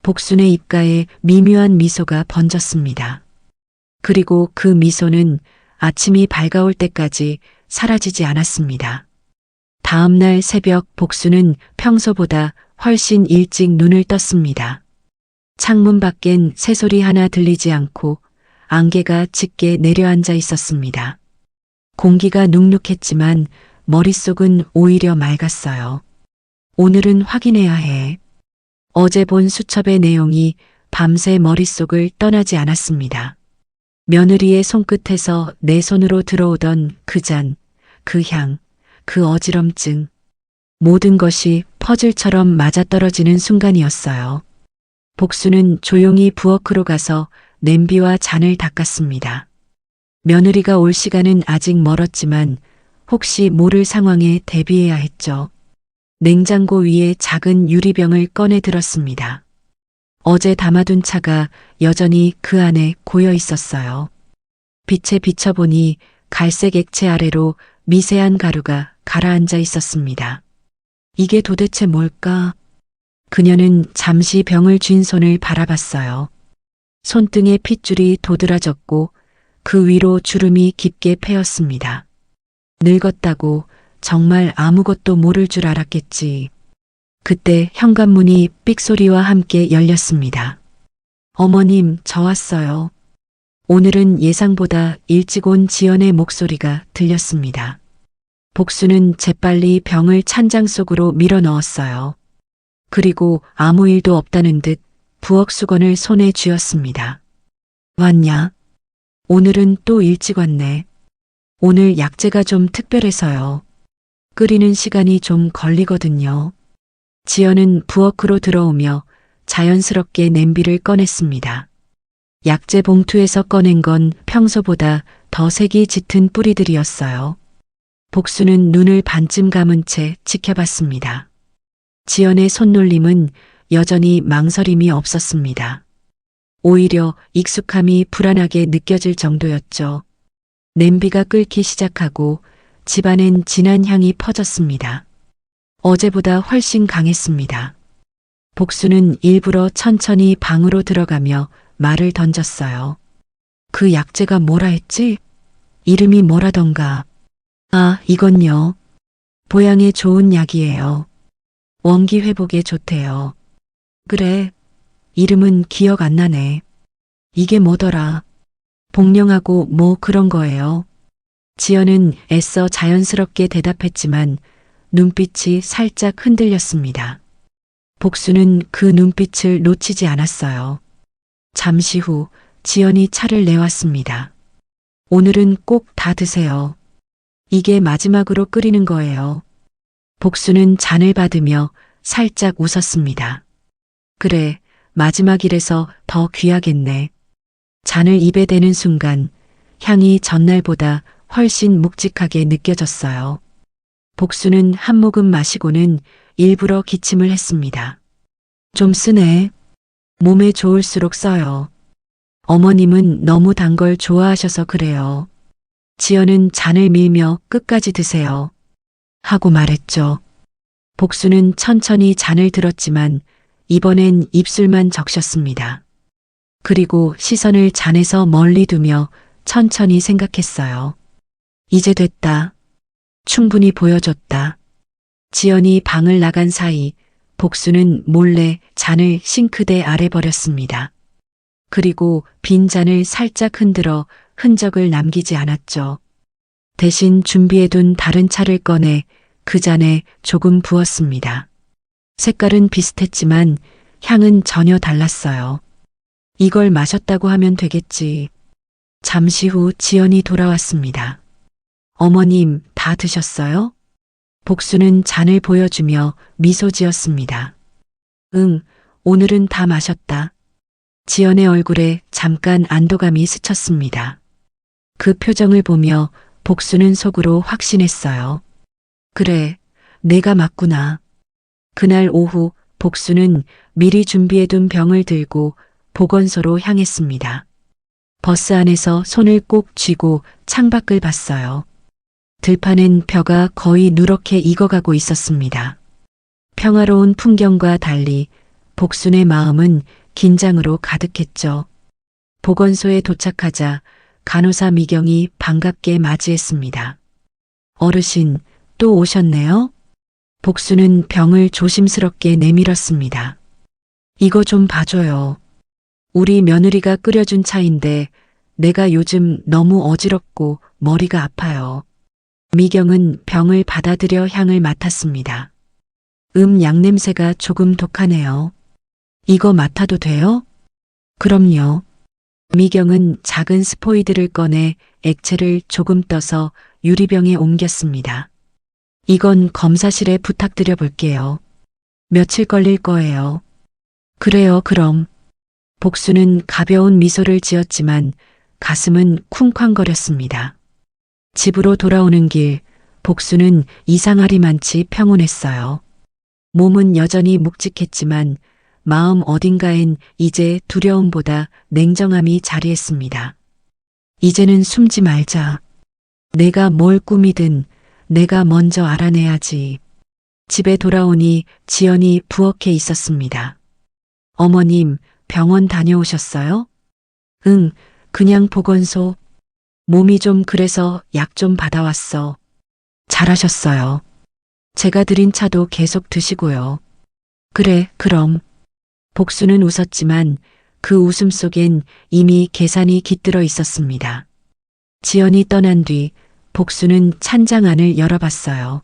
복순의 입가에 미묘한 미소가 번졌습니다. 그리고 그 미소는 아침이 밝아올 때까지 사라지지 않았습니다. 다음 날 새벽 복순은 평소보다 훨씬 일찍 눈을 떴습니다. 창문 밖엔 새소리 하나 들리지 않고 안개가 짙게 내려앉아 있었습니다. 공기가 눅눅했지만 머릿속은 오히려 맑았어요. 오늘은 확인해야 해. 어제 본 수첩의 내용이 밤새 머릿속을 떠나지 않았습니다. 며느리의 손끝에서 내 손으로 들어오던 그 잔, 그 향, 그 어지럼증. 모든 것이 퍼즐처럼 맞아떨어지는 순간이었어요. 복수는 조용히 부엌으로 가서 냄비와 잔을 닦았습니다. 며느리가 올 시간은 아직 멀었지만 혹시 모를 상황에 대비해야 했죠. 냉장고 위에 작은 유리병을 꺼내 들었습니다. 어제 담아둔 차가 여전히 그 안에 고여 있었어요. 빛에 비춰보니 갈색 액체 아래로 미세한 가루가 가라앉아 있었습니다. 이게 도대체 뭘까? 그녀는 잠시 병을 쥔 손을 바라봤어요. 손등에 핏줄이 도드라졌고 그 위로 주름이 깊게 패였습니다. 늙었다고 정말 아무것도 모를 줄 알았겠지. 그때 현관문이 삑소리와 함께 열렸습니다. 어머님, 저 왔어요. 오늘은 예상보다 일찍 온 지연의 목소리가 들렸습니다. 복수는 재빨리 병을 찬장 속으로 밀어 넣었어요. 그리고 아무 일도 없다는 듯 부엌 수건을 손에 쥐었습니다. 왔냐? 오늘은 또 일찍 왔네. 오늘 약재가 좀 특별해서요. 끓이는 시간이 좀 걸리거든요. 지연은 부엌으로 들어오며 자연스럽게 냄비를 꺼냈습니다. 약재 봉투에서 꺼낸 건 평소보다 더 색이 짙은 뿌리들이었어요. 복수는 눈을 반쯤 감은 채 지켜봤습니다. 지연의 손놀림은 여전히 망설임이 없었습니다. 오히려 익숙함이 불안하게 느껴질 정도였죠. 냄비가 끓기 시작하고 집안엔 진한 향이 퍼졌습니다. 어제보다 훨씬 강했습니다. 복수는 일부러 천천히 방으로 들어가며 말을 던졌어요. 그 약재가 뭐라 했지? 이름이 뭐라던가. 아, 이건요. 보양에 좋은 약이에요. 원기 회복에 좋대요. 그래. 이름은 기억 안 나네. 이게 뭐더라. 복령하고 뭐 그런 거예요. 지연은 애써 자연스럽게 대답했지만 눈빛이 살짝 흔들렸습니다. 복수는 그 눈빛을 놓치지 않았어요. 잠시 후 지연이 차를 내왔습니다. 오늘은 꼭 다 드세요. 이게 마지막으로 끓이는 거예요. 복수는 잔을 받으며 살짝 웃었습니다. 그래, 마지막이라서 더 귀하겠네. 잔을 입에 대는 순간 향이 전날보다 훨씬 묵직하게 느껴졌어요. 복수는 한 모금 마시고는 일부러 기침을 했습니다. 좀 쓰네. 몸에 좋을수록 써요. 어머님은 너무 단 걸 좋아하셔서 그래요. 지연은 잔을 밀며 끝까지 드세요. 하고 말했죠. 복수는 천천히 잔을 들었지만 이번엔 입술만 적셨습니다. 그리고 시선을 잔에서 멀리 두며 천천히 생각했어요. 이제 됐다. 충분히 보여줬다. 지연이 방을 나간 사이 복수는 몰래 잔을 싱크대 아래 버렸습니다. 그리고 빈 잔을 살짝 흔들어 흔적을 남기지 않았죠. 대신 준비해둔 다른 차를 꺼내 그 잔에 조금 부었습니다. 색깔은 비슷했지만 향은 전혀 달랐어요. 이걸 마셨다고 하면 되겠지. 잠시 후 지연이 돌아왔습니다. 어머님, 다 드셨어요? 복수는 잔을 보여주며 미소 지었습니다. 응, 오늘은 다 마셨다. 지연의 얼굴에 잠깐 안도감이 스쳤습니다. 그 표정을 보며 복수는 속으로 확신했어요. 그래, 내가 맞구나. 그날 오후 복수는 미리 준비해둔 병을 들고 보건소로 향했습니다. 버스 안에서 손을 꼭 쥐고 창밖을 봤어요. 들판엔 벼가 거의 누렇게 익어가고 있었습니다. 평화로운 풍경과 달리 복순의 마음은 긴장으로 가득했죠. 보건소에 도착하자 간호사 미경이 반갑게 맞이했습니다. 어르신, 또 오셨네요? 복수는 병을 조심스럽게 내밀었습니다. 이거 좀 봐줘요. 우리 며느리가 끓여준 차인데 내가 요즘 너무 어지럽고 머리가 아파요. 미경은 병을 받아들여 향을 맡았습니다. 약냄새가 조금 독하네요. 이거 맡아도 돼요? 그럼요. 미경은 작은 스포이드를 꺼내 액체를 조금 떠서 유리병에 옮겼습니다. 이건 검사실에 부탁드려 볼게요. 며칠 걸릴 거예요. 그래요, 그럼. 복수는 가벼운 미소를 지었지만 가슴은 쿵쾅거렸습니다. 집으로 돌아오는 길, 복수는 이상하리만치 평온했어요. 몸은 여전히 묵직했지만 마음 어딘가엔 이제 두려움보다 냉정함이 자리했습니다. 이제는 숨지 말자. 내가 뭘 꾸미든 내가 먼저 알아내야지. 집에 돌아오니 지연이 부엌에 있었습니다. 어머님, 병원 다녀오셨어요? 응, 그냥 보건소. 몸이 좀 그래서 약 좀 받아왔어. 잘하셨어요. 제가 드린 차도 계속 드시고요. 그래, 그럼. 복수는 웃었지만 그 웃음 속엔 이미 계산이 깃들어 있었습니다. 지연이 떠난 뒤 복수는 찬장 안을 열어봤어요.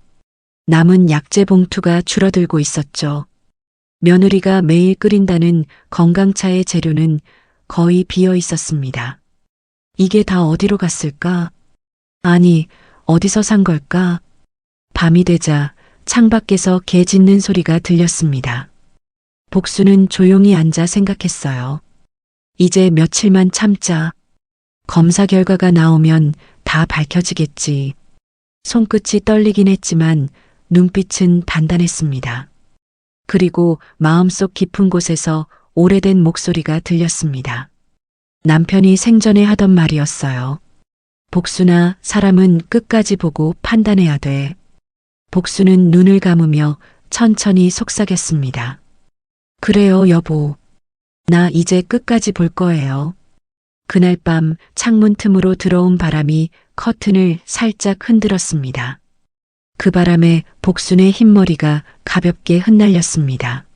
남은 약재 봉투가 줄어들고 있었죠. 며느리가 매일 끓인다는 건강차의 재료는 거의 비어 있었습니다. 이게 다 어디로 갔을까? 아니, 어디서 산 걸까? 밤이 되자 창밖에서 개 짖는 소리가 들렸습니다. 복수는 조용히 앉아 생각했어요. 이제 며칠만 참자. 검사 결과가 나오면 다 밝혀지겠지. 손끝이 떨리긴 했지만 눈빛은 단단했습니다. 그리고 마음속 깊은 곳에서 오래된 목소리가 들렸습니다. 남편이 생전에 하던 말이었어요. 복수나 사람은 끝까지 보고 판단해야 돼. 복수는 눈을 감으며 천천히 속삭였습니다. 그래요, 여보. 나 이제 끝까지 볼 거예요. 그날 밤 창문 틈으로 들어온 바람이 커튼을 살짝 흔들었습니다. 그 바람에 복순의 흰머리가 가볍게 흩날렸습니다.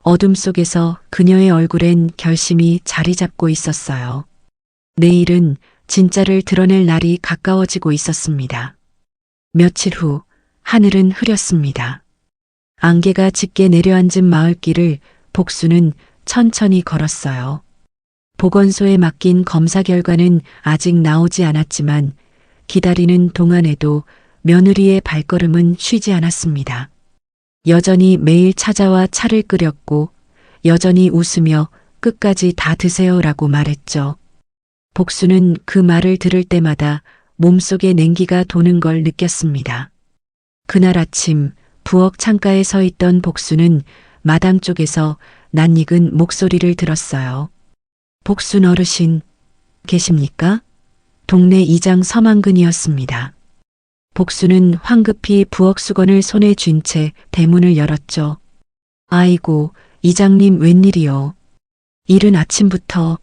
어둠 속에서 그녀의 얼굴엔 결심이 자리 잡고 있었어요. 내일은 진짜를 드러낼 날이 가까워지고 있었습니다. 며칠 후 하늘은 흐렸습니다. 안개가 짙게 내려앉은 마을길을 복수는 천천히 걸었어요. 보건소에 맡긴 검사 결과는 아직 나오지 않았지만 기다리는 동안에도 며느리의 발걸음은 쉬지 않았습니다. 여전히 매일 찾아와 차를 끓였고 여전히 웃으며 끝까지 다 드세요라고 말했죠. 복수는 그 말을 들을 때마다 몸속에 냉기가 도는 걸 느꼈습니다. 그날 아침 부엌 창가에 서 있던 복수는 마당 쪽에서 낯익은 목소리를 들었어요. 복순 어르신 계십니까? 동네 이장 서만근이었습니다. 복수는 황급히 부엌 수건을 손에 쥔 채 대문을 열었죠. 아이고, 이장님 웬일이요? 이른 아침부터.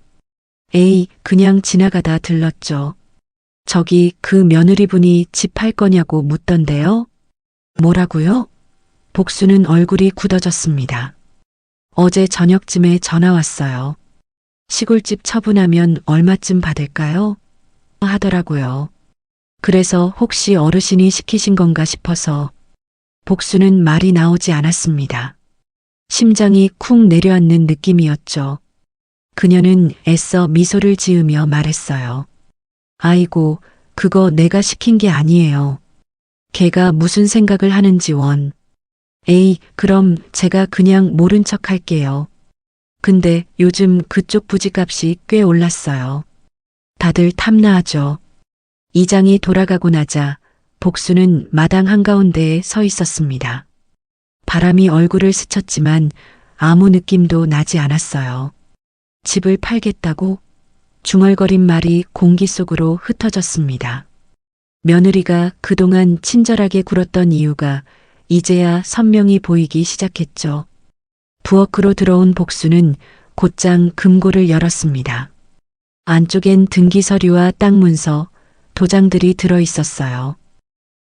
에이, 그냥 지나가다 들렀죠. 저기 그 며느리분이 집 팔 거냐고 묻던데요? 뭐라고요? 복수는 얼굴이 굳어졌습니다. 어제 저녁쯤에 전화 왔어요. 시골집 처분하면 얼마쯤 받을까요? 하더라고요. 그래서 혹시 어르신이 시키신 건가 싶어서. 복수는 말이 나오지 않았습니다. 심장이 쿵 내려앉는 느낌이었죠. 그녀는 애써 미소를 지으며 말했어요. 아이고, 그거 내가 시킨 게 아니에요. 걔가 무슨 생각을 하는지 원. 에이, 그럼 제가 그냥 모른 척 할게요. 근데 요즘 그쪽 부지값이 꽤 올랐어요. 다들 탐나하죠. 이장이 돌아가고 나자 복수는 마당 한가운데에 서 있었습니다. 바람이 얼굴을 스쳤지만 아무 느낌도 나지 않았어요. 집을 팔겠다고? 중얼거린 말이 공기 속으로 흩어졌습니다. 며느리가 그동안 친절하게 굴었던 이유가 이제야 선명히 보이기 시작했죠. 부엌으로 들어온 복수는 곧장 금고를 열었습니다. 안쪽엔 등기 서류와 땅 문서, 도장들이 들어 있었어요.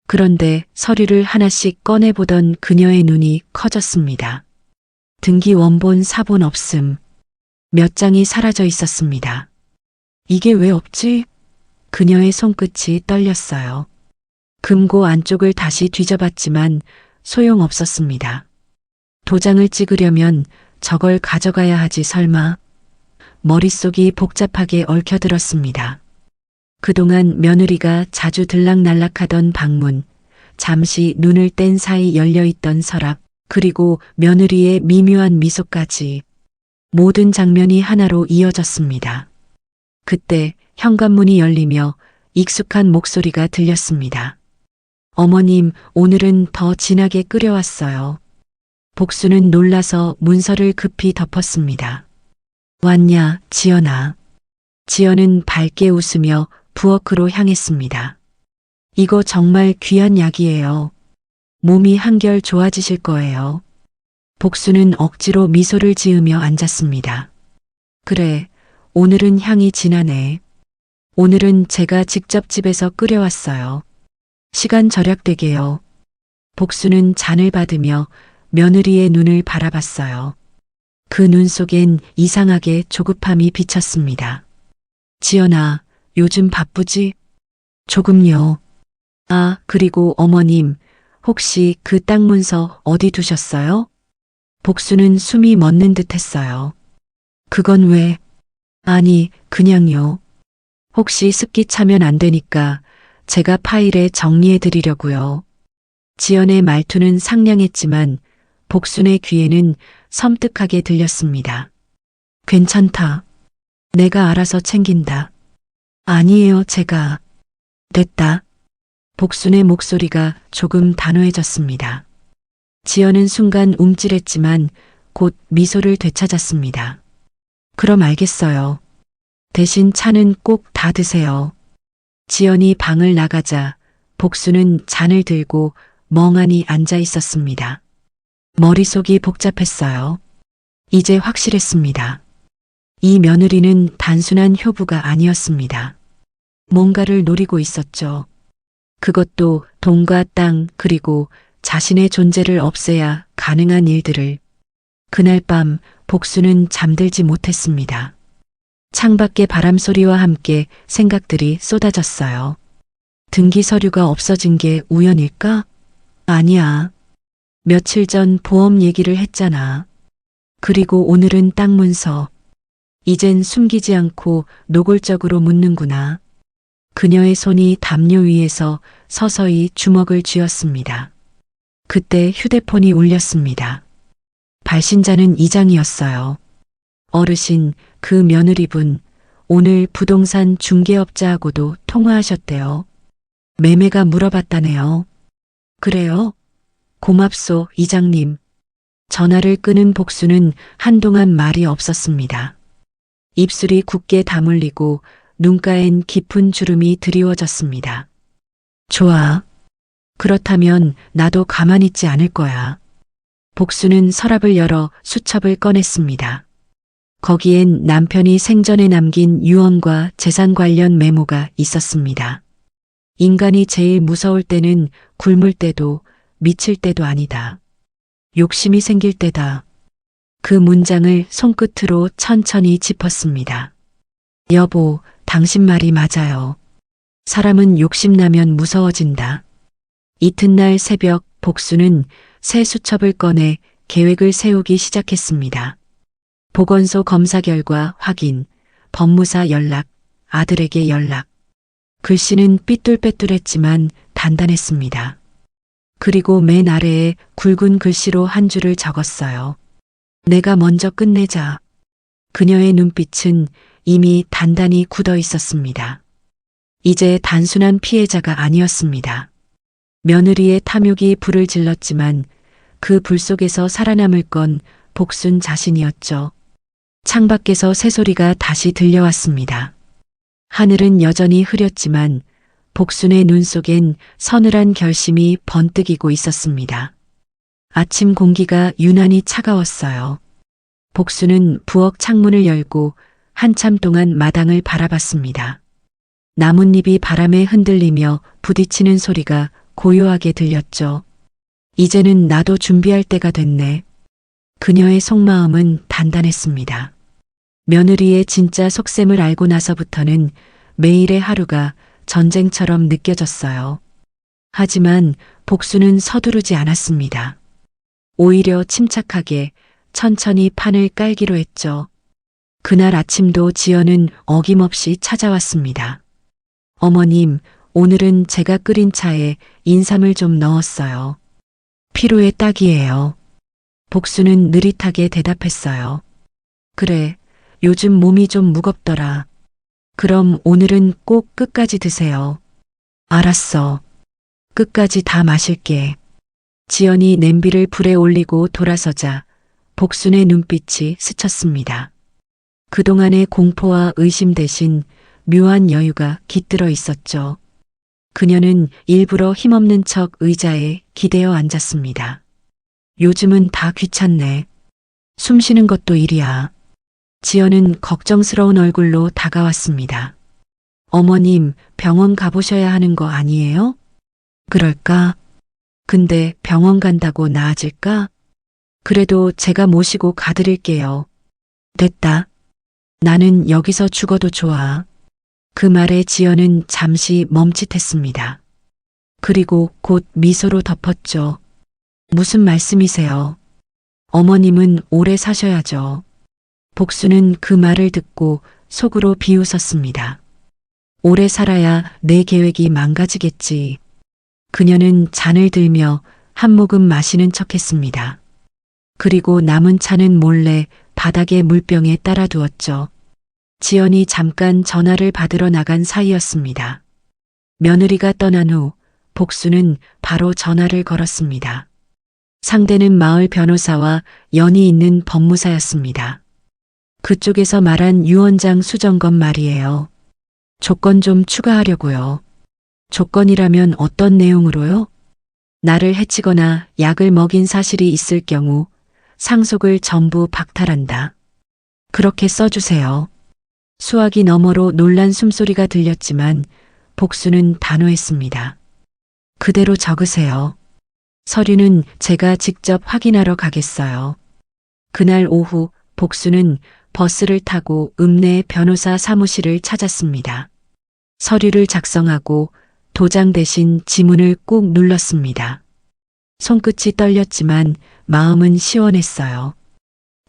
그런데 서류를 하나씩 꺼내보던 그녀의 눈이 커졌습니다. 등기 원본 사본 없음. 몇 장이 사라져 있었습니다. 이게 왜 없지? 그녀의 손끝이 떨렸어요. 금고 안쪽을 다시 뒤져봤지만 소용없었습니다. 도장을 찍으려면 저걸 가져가야 하지 설마. 머릿속이 복잡하게 얽혀들었습니다. 그동안 며느리가 자주 들락날락하던 방문, 잠시 눈을 뗀 사이 열려있던 서랍, 그리고 며느리의 미묘한 미소까지 모든 장면이 하나로 이어졌습니다. 그때 현관문이 열리며 익숙한 목소리가 들렸습니다. 어머님, 오늘은 더 진하게 끓여왔어요. 복수는 놀라서 문서를 급히 덮었습니다. 왔냐, 지연아. 지연은 밝게 웃으며 부엌으로 향했습니다. 이거 정말 귀한 약이에요. 몸이 한결 좋아지실 거예요. 복수는 억지로 미소를 지으며 앉았습니다. 그래, 오늘은 향이 진하네. 오늘은 제가 직접 집에서 끓여왔어요. 시간 절약되게요. 복수는 잔을 받으며 며느리의 눈을 바라봤어요. 그 눈 속엔 이상하게 조급함이 비쳤습니다. 지연아, 요즘 바쁘지? 조금요. 아, 그리고 어머님, 혹시 그 땅 문서 어디 두셨어요? 복수는 숨이 멎는 듯 했어요. 그건 왜? 아니, 그냥요. 혹시 습기 차면 안 되니까 제가 파일에 정리해 드리려고요. 지연의 말투는 상냥했지만 복순의 귀에는 섬뜩하게 들렸습니다. 괜찮다. 내가 알아서 챙긴다. 아니에요, 제가. 됐다. 복순의 목소리가 조금 단호해졌습니다. 지연은 순간 움찔했지만 곧 미소를 되찾았습니다. 그럼 알겠어요. 대신 차는 꼭 다 드세요. 지연이 방을 나가자 복수는 잔을 들고 멍하니 앉아 있었습니다. 머릿속이 복잡했어요. 이제 확실했습니다. 이 며느리는 단순한 효부가 아니었습니다. 뭔가를 노리고 있었죠. 그것도 돈과 땅 그리고 자신의 존재를 없애야 가능한 일들을. 그날 밤 복수는 잠들지 못했습니다. 창밖의 바람소리와 함께 생각들이 쏟아졌어요. 등기 서류가 없어진 게 우연일까? 아니야. 며칠 전 보험 얘기를 했잖아. 그리고 오늘은 땅 문서. 이젠 숨기지 않고 노골적으로 묻는구나. 그녀의 손이 담요 위에서 서서히 주먹을 쥐었습니다. 그때 휴대폰이 울렸습니다. 발신자는 이장이었어요. 어르신, 그 며느리분, 오늘 부동산 중개업자하고도 통화하셨대요. 매매가 물어봤다네요. 그래요? 고맙소, 이장님. 전화를 끊은 복수는 한동안 말이 없었습니다. 입술이 굳게 다물리고 눈가엔 깊은 주름이 드리워졌습니다. 좋아. 그렇다면 나도 가만히 있지 않을 거야. 복수는 서랍을 열어 수첩을 꺼냈습니다. 거기엔 남편이 생전에 남긴 유언과 재산 관련 메모가 있었습니다. 인간이 제일 무서울 때는 굶을 때도 미칠 때도 아니다. 욕심이 생길 때다. 그 문장을 손끝으로 천천히 짚었습니다. 여보, 당신 말이 맞아요. 사람은 욕심나면 무서워진다. 이튿날 새벽 복수는 새 수첩을 꺼내 계획을 세우기 시작했습니다. 보건소 검사 결과 확인, 법무사 연락, 아들에게 연락. 글씨는 삐뚤빼뚤했지만 단단했습니다. 그리고 맨 아래에 굵은 글씨로 한 줄을 적었어요. 내가 먼저 끝내자. 그녀의 눈빛은 이미 단단히 굳어 있었습니다. 이제 단순한 피해자가 아니었습니다. 며느리의 탐욕이 불을 질렀지만 그 불 속에서 살아남을 건 복순 자신이었죠. 창밖에서 새소리가 다시 들려왔습니다. 하늘은 여전히 흐렸지만 복순의 눈 속엔 서늘한 결심이 번뜩이고 있었습니다. 아침 공기가 유난히 차가웠어요. 복순은 부엌 창문을 열고 한참 동안 마당을 바라봤습니다. 나뭇잎이 바람에 흔들리며 부딪히는 소리가 고요하게 들렸죠. 이제는 나도 준비할 때가 됐네. 그녀의 속마음은 단단했습니다. 며느리의 진짜 속셈을 알고 나서부터는 매일의 하루가 전쟁처럼 느껴졌어요. 하지만 복수는 서두르지 않았습니다. 오히려 침착하게 천천히 판을 깔기로 했죠. 그날 아침도 지연은 어김없이 찾아왔습니다. 어머님, 오늘은 제가 끓인 차에 인삼을 좀 넣었어요. 피로에 딱이에요. 복수는 느릿하게 대답했어요. 그래, 요즘 몸이 좀 무겁더라. 그럼 오늘은 꼭 끝까지 드세요. 알았어. 끝까지 다 마실게. 지연이 냄비를 불에 올리고 돌아서자 복순의 눈빛이 스쳤습니다. 그동안의 공포와 의심 대신 묘한 여유가 깃들어 있었죠. 그녀는 일부러 힘없는 척 의자에 기대어 앉았습니다. 요즘은 다 귀찮네. 숨 쉬는 것도 일이야. 지연은 걱정스러운 얼굴로 다가왔습니다. 어머님, 병원 가보셔야 하는 거 아니에요? 그럴까? 근데 병원 간다고 나아질까? 그래도 제가 모시고 가드릴게요. 됐다. 나는 여기서 죽어도 좋아. 그 말에 지연은 잠시 멈칫했습니다. 그리고 곧 미소로 덮었죠. 무슨 말씀이세요? 어머님은 오래 사셔야죠. 복수는 그 말을 듣고 속으로 비웃었습니다. 오래 살아야 내 계획이 망가지겠지. 그녀는 잔을 들며 한 모금 마시는 척했습니다. 그리고 남은 차는 몰래 바닥에 물병에 따라 두었죠. 지연이 잠깐 전화를 받으러 나간 사이였습니다. 며느리가 떠난 후 복수는 바로 전화를 걸었습니다. 상대는 마을 변호사와 연이 있는 법무사였습니다. 그쪽에서 말한 유언장 수정건 말이에요. 조건 좀 추가하려고요. 조건이라면 어떤 내용으로요? 나를 해치거나 약을 먹인 사실이 있을 경우 상속을 전부 박탈한다. 그렇게 써주세요. 수화기 너머로 놀란 숨소리가 들렸지만 복수는 단호했습니다. 그대로 적으세요. 서류는 제가 직접 확인하러 가겠어요. 그날 오후 복수는 버스를 타고 읍내 변호사 사무실을 찾았습니다. 서류를 작성하고 도장 대신 지문을 꾹 눌렀습니다. 손끝이 떨렸지만 마음은 시원했어요.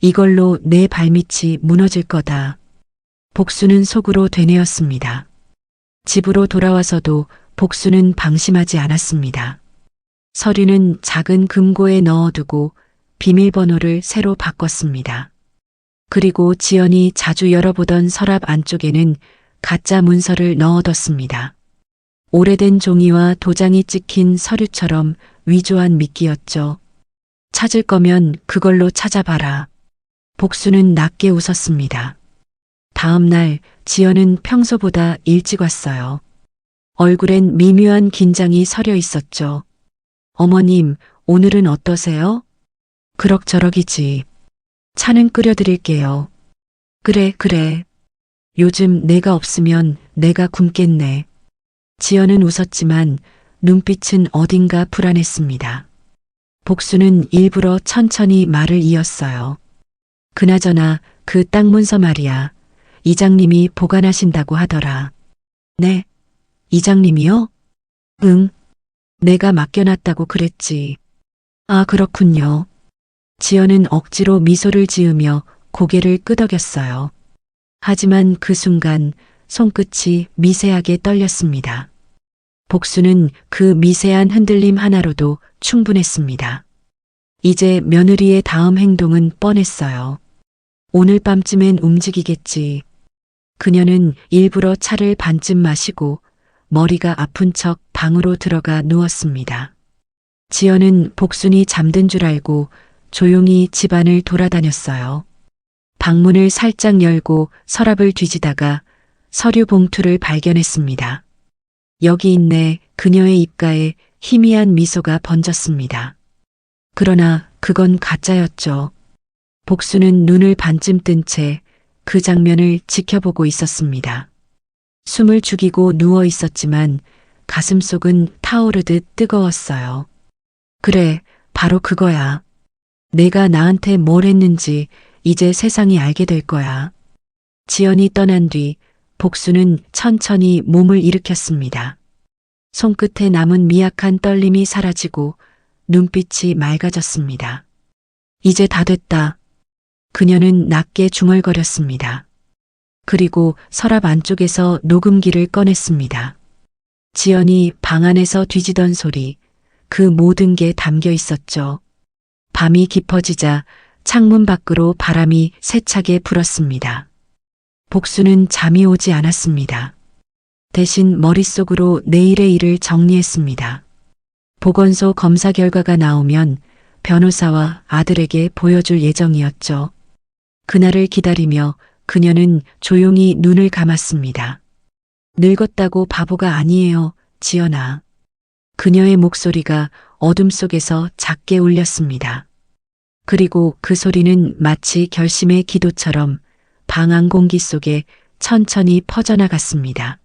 이걸로 내 발밑이 무너질 거다. 복수는 속으로 되뇌었습니다. 집으로 돌아와서도 복수는 방심하지 않았습니다. 서류는 작은 금고에 넣어두고 비밀번호를 새로 바꿨습니다. 그리고 지연이 자주 열어보던 서랍 안쪽에는 가짜 문서를 넣어뒀습니다. 오래된 종이와 도장이 찍힌 서류처럼 위조한 미끼였죠. 찾을 거면 그걸로 찾아봐라. 복수는 낮게 웃었습니다. 다음 날 지연은 평소보다 일찍 왔어요. 얼굴엔 미묘한 긴장이 서려 있었죠. 어머님, 오늘은 어떠세요? 그럭저럭이지. 차는 끓여드릴게요. 그래. 요즘 내가 없으면 내가 굶겠네. 지연은 웃었지만 눈빛은 어딘가 불안했습니다. 복수는 일부러 천천히 말을 이었어요. 그나저나 그 땅 문서 말이야. 이장님이 보관하신다고 하더라. 네? 이장님이요? 응. 내가 맡겨놨다고 그랬지. 아, 그렇군요. 지연은 억지로 미소를 지으며 고개를 끄덕였어요. 하지만 그 순간 손끝이 미세하게 떨렸습니다. 복수는 그 미세한 흔들림 하나로도 충분했습니다. 이제 며느리의 다음 행동은 뻔했어요. 오늘 밤쯤엔 움직이겠지. 그녀는 일부러 차를 반쯤 마시고 머리가 아픈 척 방으로 들어가 누웠습니다. 지연은 복순이 잠든 줄 알고 조용히 집안을 돌아다녔어요. 방문을 살짝 열고 서랍을 뒤지다가 서류 봉투를 발견했습니다. 여기 있네. 그녀의 입가에 희미한 미소가 번졌습니다. 그러나 그건 가짜였죠. 복수는 눈을 반쯤 뜬 채 그 장면을 지켜보고 있었습니다. 숨을 죽이고 누워 있었지만 가슴속은 타오르듯 뜨거웠어요. 그래, 바로 그거야. 내가 나한테 뭘 했는지 이제 세상이 알게 될 거야. 지연이 떠난 뒤 복수는 천천히 몸을 일으켰습니다. 손끝에 남은 미약한 떨림이 사라지고 눈빛이 맑아졌습니다. 이제 다 됐다. 그녀는 낮게 중얼거렸습니다. 그리고 서랍 안쪽에서 녹음기를 꺼냈습니다. 지연이 방 안에서 뒤지던 소리, 그 모든 게 담겨 있었죠. 밤이 깊어지자 창문 밖으로 바람이 세차게 불었습니다. 복수는 잠이 오지 않았습니다. 대신 머릿속으로 내일의 일을 정리했습니다. 보건소 검사 결과가 나오면 변호사와 아들에게 보여줄 예정이었죠. 그날을 기다리며 그녀는 조용히 눈을 감았습니다. 늙었다고 바보가 아니에요, 지연아. 그녀의 목소리가 어둠 속에서 작게 울렸습니다. 그리고 그 소리는 마치 결심의 기도처럼 방 안 공기 속에 천천히 퍼져나갔습니다.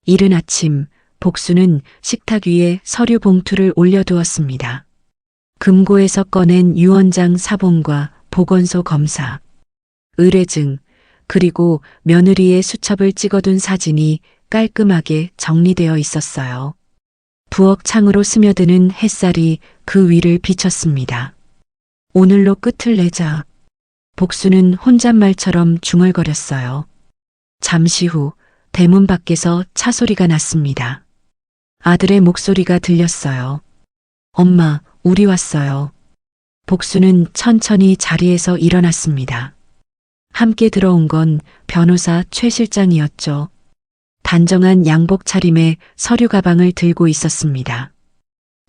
이른 아침, 복수는 식탁 위에 서류 봉투를 올려두었습니다. 금고에서 꺼낸 유언장 사본과 보건소 검사, 의뢰증, 그리고 며느리의 수첩을 찍어둔 사진이 깔끔하게 정리되어 있었어요. 부엌 창으로 스며드는 햇살이 그 위를 비쳤습니다. 오늘로 끝을 내자. 복수는 혼잣말처럼 중얼거렸어요. 잠시 후 대문 밖에서 차 소리가 났습니다. 아들의 목소리가 들렸어요. 엄마, 우리 왔어요. 복수는 천천히 자리에서 일어났습니다. 함께 들어온 건 변호사 최 실장이었죠. 단정한 양복 차림에 서류 가방을 들고 있었습니다.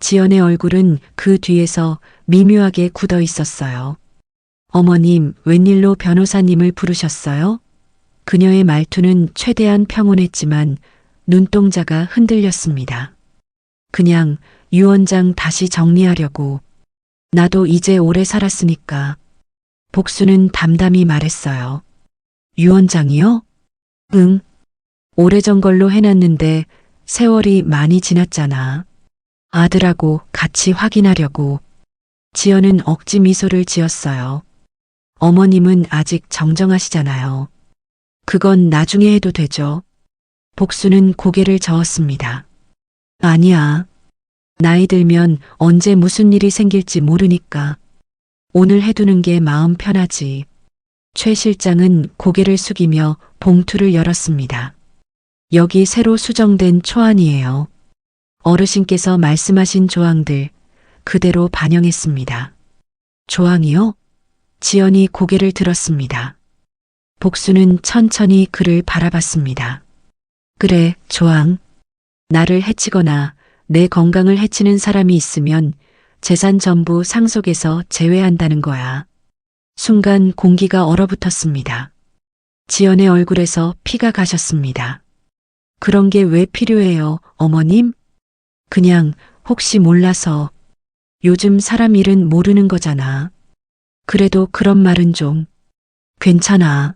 지연의 얼굴은 그 뒤에서 미묘하게 굳어 있었어요. 어머님, 웬일로 변호사님을 부르셨어요? 그녀의 말투는 최대한 평온했지만 눈동자가 흔들렸습니다. 그냥 유 원장 다시 정리하려고. 나도 이제 오래 살았으니까. 복수는 담담히 말했어요. 유 원장이요? 응. 오래전 걸로 해놨는데 세월이 많이 지났잖아. 아들하고 같이 확인하려고. 지연은 억지 미소를 지었어요. 어머님은 아직 정정하시잖아요. 그건 나중에 해도 되죠. 복수는 고개를 저었습니다. 아니야. 나이 들면 언제 무슨 일이 생길지 모르니까. 오늘 해두는 게 마음 편하지. 최 실장은 고개를 숙이며 봉투를 열었습니다. 여기 새로 수정된 초안이에요. 어르신께서 말씀하신 조항들 그대로 반영했습니다. 조항이요? 지연이 고개를 들었습니다. 복수는 천천히 그를 바라봤습니다. 그래, 조항. 나를 해치거나 내 건강을 해치는 사람이 있으면 재산 전부 상속에서 제외한다는 거야. 순간 공기가 얼어붙었습니다. 지연의 얼굴에서 피가 가셨습니다. 그런 게 왜 필요해요, 어머님? 그냥 혹시 몰라서. 요즘 사람 일은 모르는 거잖아. 그래도 그런 말은 좀. 괜찮아.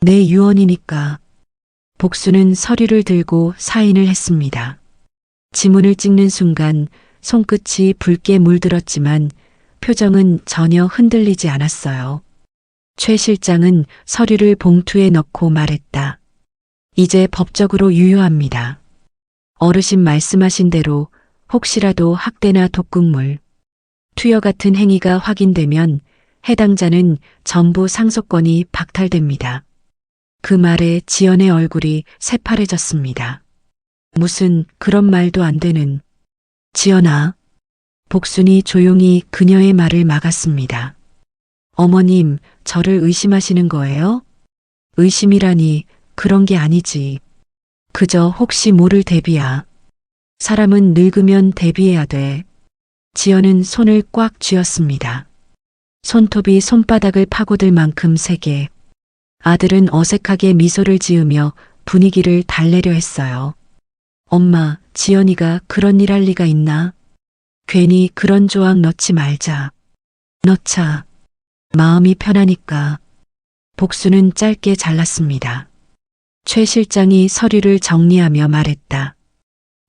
내 유언이니까. 복수는 서류를 들고 사인을 했습니다. 지문을 찍는 순간 손끝이 붉게 물들었지만 표정은 전혀 흔들리지 않았어요. 최 실장은 서류를 봉투에 넣고 말했다. 이제 법적으로 유효합니다. 어르신 말씀하신 대로 혹시라도 학대나 독극물, 투여 같은 행위가 확인되면 해당자는 전부 상속권이 박탈됩니다. 그 말에 지연의 얼굴이 새파래졌습니다. 무슨 그런 말도 안 되는. 지연아. 복순이 조용히 그녀의 말을 막았습니다. 어머님, 저를 의심하시는 거예요? 의심이라니 그런 게 아니지. 그저 혹시 모를 대비야. 사람은 늙으면 대비해야 돼. 지연은 손을 꽉 쥐었습니다. 손톱이 손바닥을 파고들 만큼 세게. 아들은 어색하게 미소를 지으며 분위기를 달래려 했어요. 엄마, 지연이가 그런 일 할 리가 있나? 괜히 그런 조항 넣지 말자. 넣자. 마음이 편하니까. 복수는 짧게 잘랐습니다. 최 실장이 서류를 정리하며 말했다.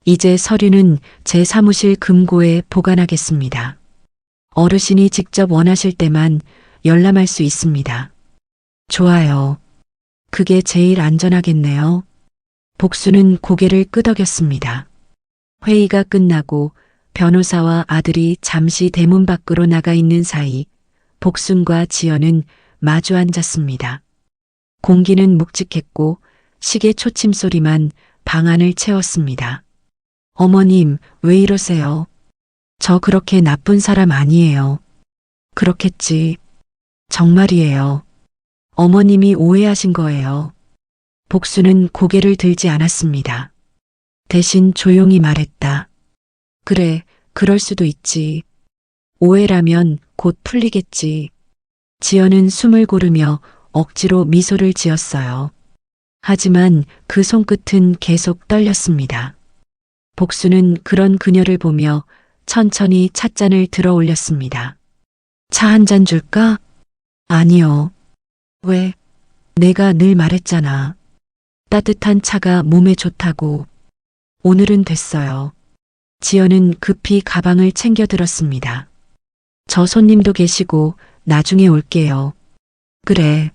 이제 서류는 제 사무실 금고에 보관하겠습니다. 어르신이 직접 원하실 때만 열람할 수 있습니다. 좋아요. 그게 제일 안전하겠네요. 복수는 고개를 끄덕였습니다. 회의가 끝나고 변호사와 아들이 잠시 대문 밖으로 나가 있는 사이 복순과 지연은 마주 앉았습니다. 공기는 묵직했고 시계 초침 소리만 방 안을 채웠습니다. 어머님, 왜 이러세요? 저 그렇게 나쁜 사람 아니에요. 그렇겠지. 정말이에요. 어머님이 오해하신 거예요. 복수는 고개를 들지 않았습니다. 대신 조용히 말했다. 그래, 그럴 수도 있지. 오해라면 곧 풀리겠지. 지연은 숨을 고르며 억지로 미소를 지었어요. 하지만 그 손끝은 계속 떨렸습니다. 복수는 그런 그녀를 보며 천천히 찻잔을 들어 올렸습니다. 차 한 잔 줄까? 아니요. 왜? 내가 늘 말했잖아. 따뜻한 차가 몸에 좋다고. 오늘은 됐어요. 지연은 급히 가방을 챙겨 들었습니다. 저 손님도 계시고 나중에 올게요. 그래.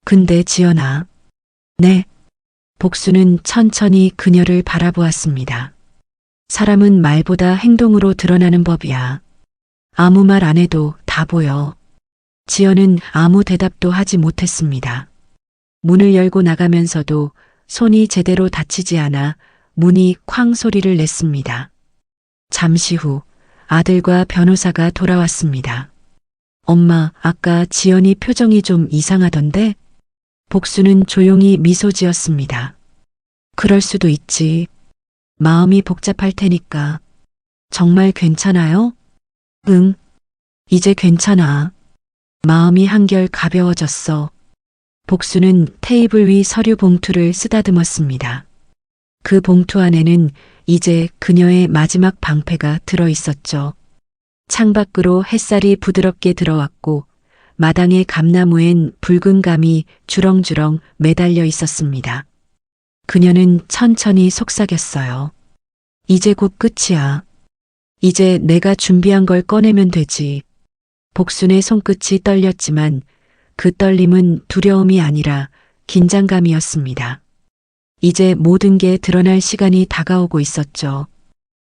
근데 지연아. 네. 복수는 천천히 그녀를 바라보았습니다. 사람은 말보다 행동으로 드러나는 법이야. 아무 말 안 해도 다 보여. 지연은 아무 대답도 하지 못했습니다. 문을 열고 나가면서도 손이 제대로 닿히지 않아 문이 쾅 소리를 냈습니다. 잠시 후 아들과 변호사가 돌아왔습니다. 엄마, 아까 지연이 표정이 좀 이상하던데? 복수는 조용히 미소 지었습니다. 그럴 수도 있지. 마음이 복잡할 테니까. 정말 괜찮아요? 응. 이제 괜찮아. 마음이 한결 가벼워졌어. 복수는 테이블 위 서류 봉투를 쓰다듬었습니다. 그 봉투 안에는 이제 그녀의 마지막 방패가 들어 있었죠. 창밖으로 햇살이 부드럽게 들어왔고 마당의 감나무엔 붉은 감이 주렁주렁 매달려 있었습니다. 그녀는 천천히 속삭였어요. 이제 곧 끝이야. 이제 내가 준비한 걸 꺼내면 되지. 복순의 손끝이 떨렸지만 그 떨림은 두려움이 아니라 긴장감이었습니다. 이제 모든 게 드러날 시간이 다가오고 있었죠.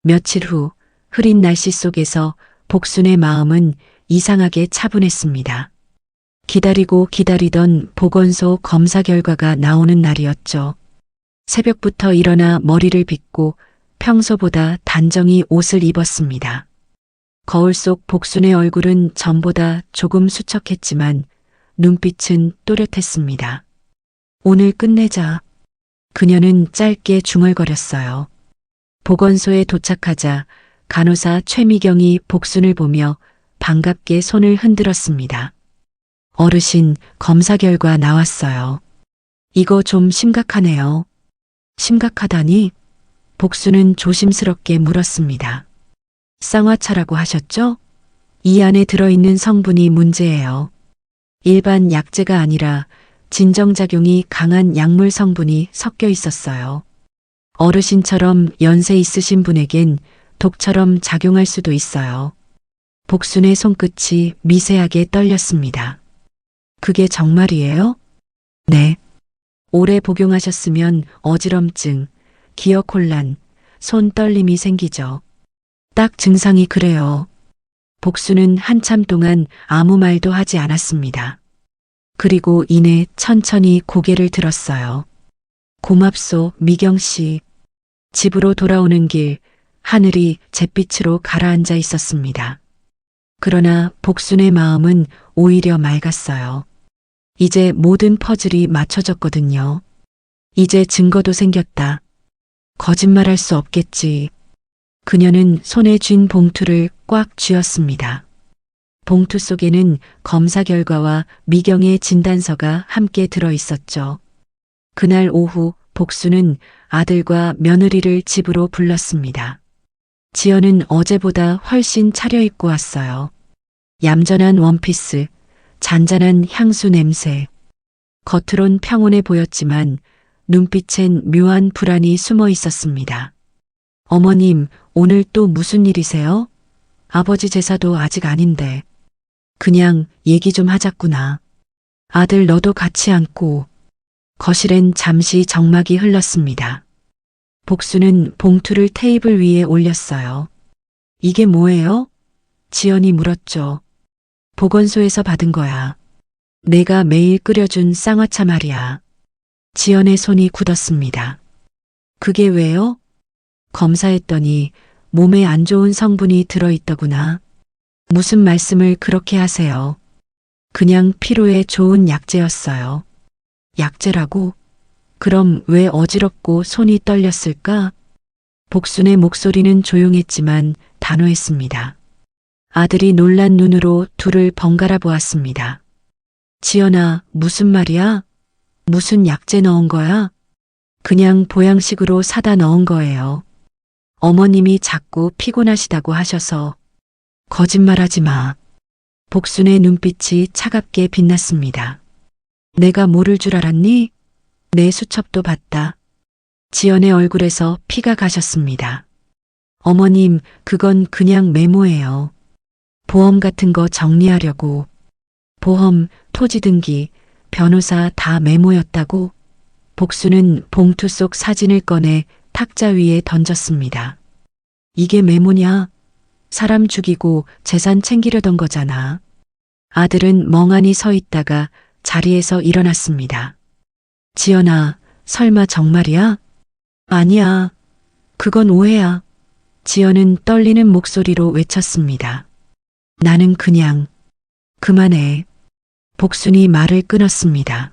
며칠 후 흐린 날씨 속에서 복순의 마음은 이상하게 차분했습니다. 기다리고 기다리던 보건소 검사 결과가 나오는 날이었죠. 새벽부터 일어나 머리를 빗고 평소보다 단정히 옷을 입었습니다. 거울 속 복순의 얼굴은 전보다 조금 수척했지만 눈빛은 또렷했습니다. 오늘 끝내자. 그녀는 짧게 중얼거렸어요. 보건소에 도착하자 간호사 최미경이 복순을 보며 반갑게 손을 흔들었습니다. 어르신, 검사 결과 나왔어요. 이거 좀 심각하네요. 심각하다니? 복순은 조심스럽게 물었습니다. 쌍화차라고 하셨죠? 이 안에 들어있는 성분이 문제예요. 일반 약재가 아니라 진정작용이 강한 약물 성분이 섞여 있었어요. 어르신처럼 연세 있으신 분에겐 독처럼 작용할 수도 있어요. 복순의 손끝이 미세하게 떨렸습니다. 그게 정말이에요? 네. 오래 복용하셨으면 어지럼증, 기억 혼란, 손 떨림이 생기죠. 딱 증상이 그래요. 복순은 한참 동안 아무 말도 하지 않았습니다. 그리고 이내 천천히 고개를 들었어요. 고맙소, 미경 씨. 집으로 돌아오는 길, 하늘이 잿빛으로 가라앉아 있었습니다. 그러나 복순의 마음은 오히려 맑았어요. 이제 모든 퍼즐이 맞춰졌거든요. 이제 증거도 생겼다. 거짓말할 수 없겠지. 그녀는 손에 쥔 봉투를 꽉 쥐었습니다. 봉투 속에는 검사 결과와 미경의 진단서가 함께 들어 있었죠. 그날 오후 복수는 아들과 며느리를 집으로 불렀습니다. 지연은 어제보다 훨씬 차려입고 왔어요. 얌전한 원피스, 잔잔한 향수 냄새. 겉으론 평온해 보였지만 눈빛엔 묘한 불안이 숨어 있었습니다. 어머님, 오늘 또 무슨 일이세요? 아버지 제사도 아직 아닌데. 그냥 얘기 좀 하자꾸나. 아들 너도 같이 앉고. 거실엔 잠시 정막이 흘렀습니다. 복수는 봉투를 테이블 위에 올렸어요. 이게 뭐예요? 지연이 물었죠. 보건소에서 받은 거야. 내가 매일 끓여준 쌍화차 말이야. 지연의 손이 굳었습니다. 그게 왜요? 검사했더니 몸에 안 좋은 성분이 들어있더구나. 무슨 말씀을 그렇게 하세요? 그냥 피로에 좋은 약재였어요. 약재라고? 그럼 왜 어지럽고 손이 떨렸을까? 복순의 목소리는 조용했지만 단호했습니다. 아들이 놀란 눈으로 둘을 번갈아 보았습니다. 지연아, 무슨 말이야? 무슨 약재 넣은 거야? 그냥 보양식으로 사다 넣은 거예요. 어머님이 자꾸 피곤하시다고 하셔서. 거짓말하지 마. 복순의 눈빛이 차갑게 빛났습니다. 내가 모를 줄 알았니? 내 수첩도 봤다. 지연의 얼굴에서 피가 가셨습니다. 어머님, 그건 그냥 메모예요. 보험 같은 거 정리하려고. 보험, 토지 등기, 변호사 다 메모였다고. 복수는 봉투 속 사진을 꺼내 탁자 위에 던졌습니다. 이게 메모냐? 사람 죽이고 재산 챙기려던 거잖아. 아들은 멍하니 서 있다가 자리에서 일어났습니다. 지연아, 설마 정말이야? 아니야. 그건 오해야. 지연은 떨리는 목소리로 외쳤습니다. 나는 그냥 그만해. 복순이 말을 끊었습니다.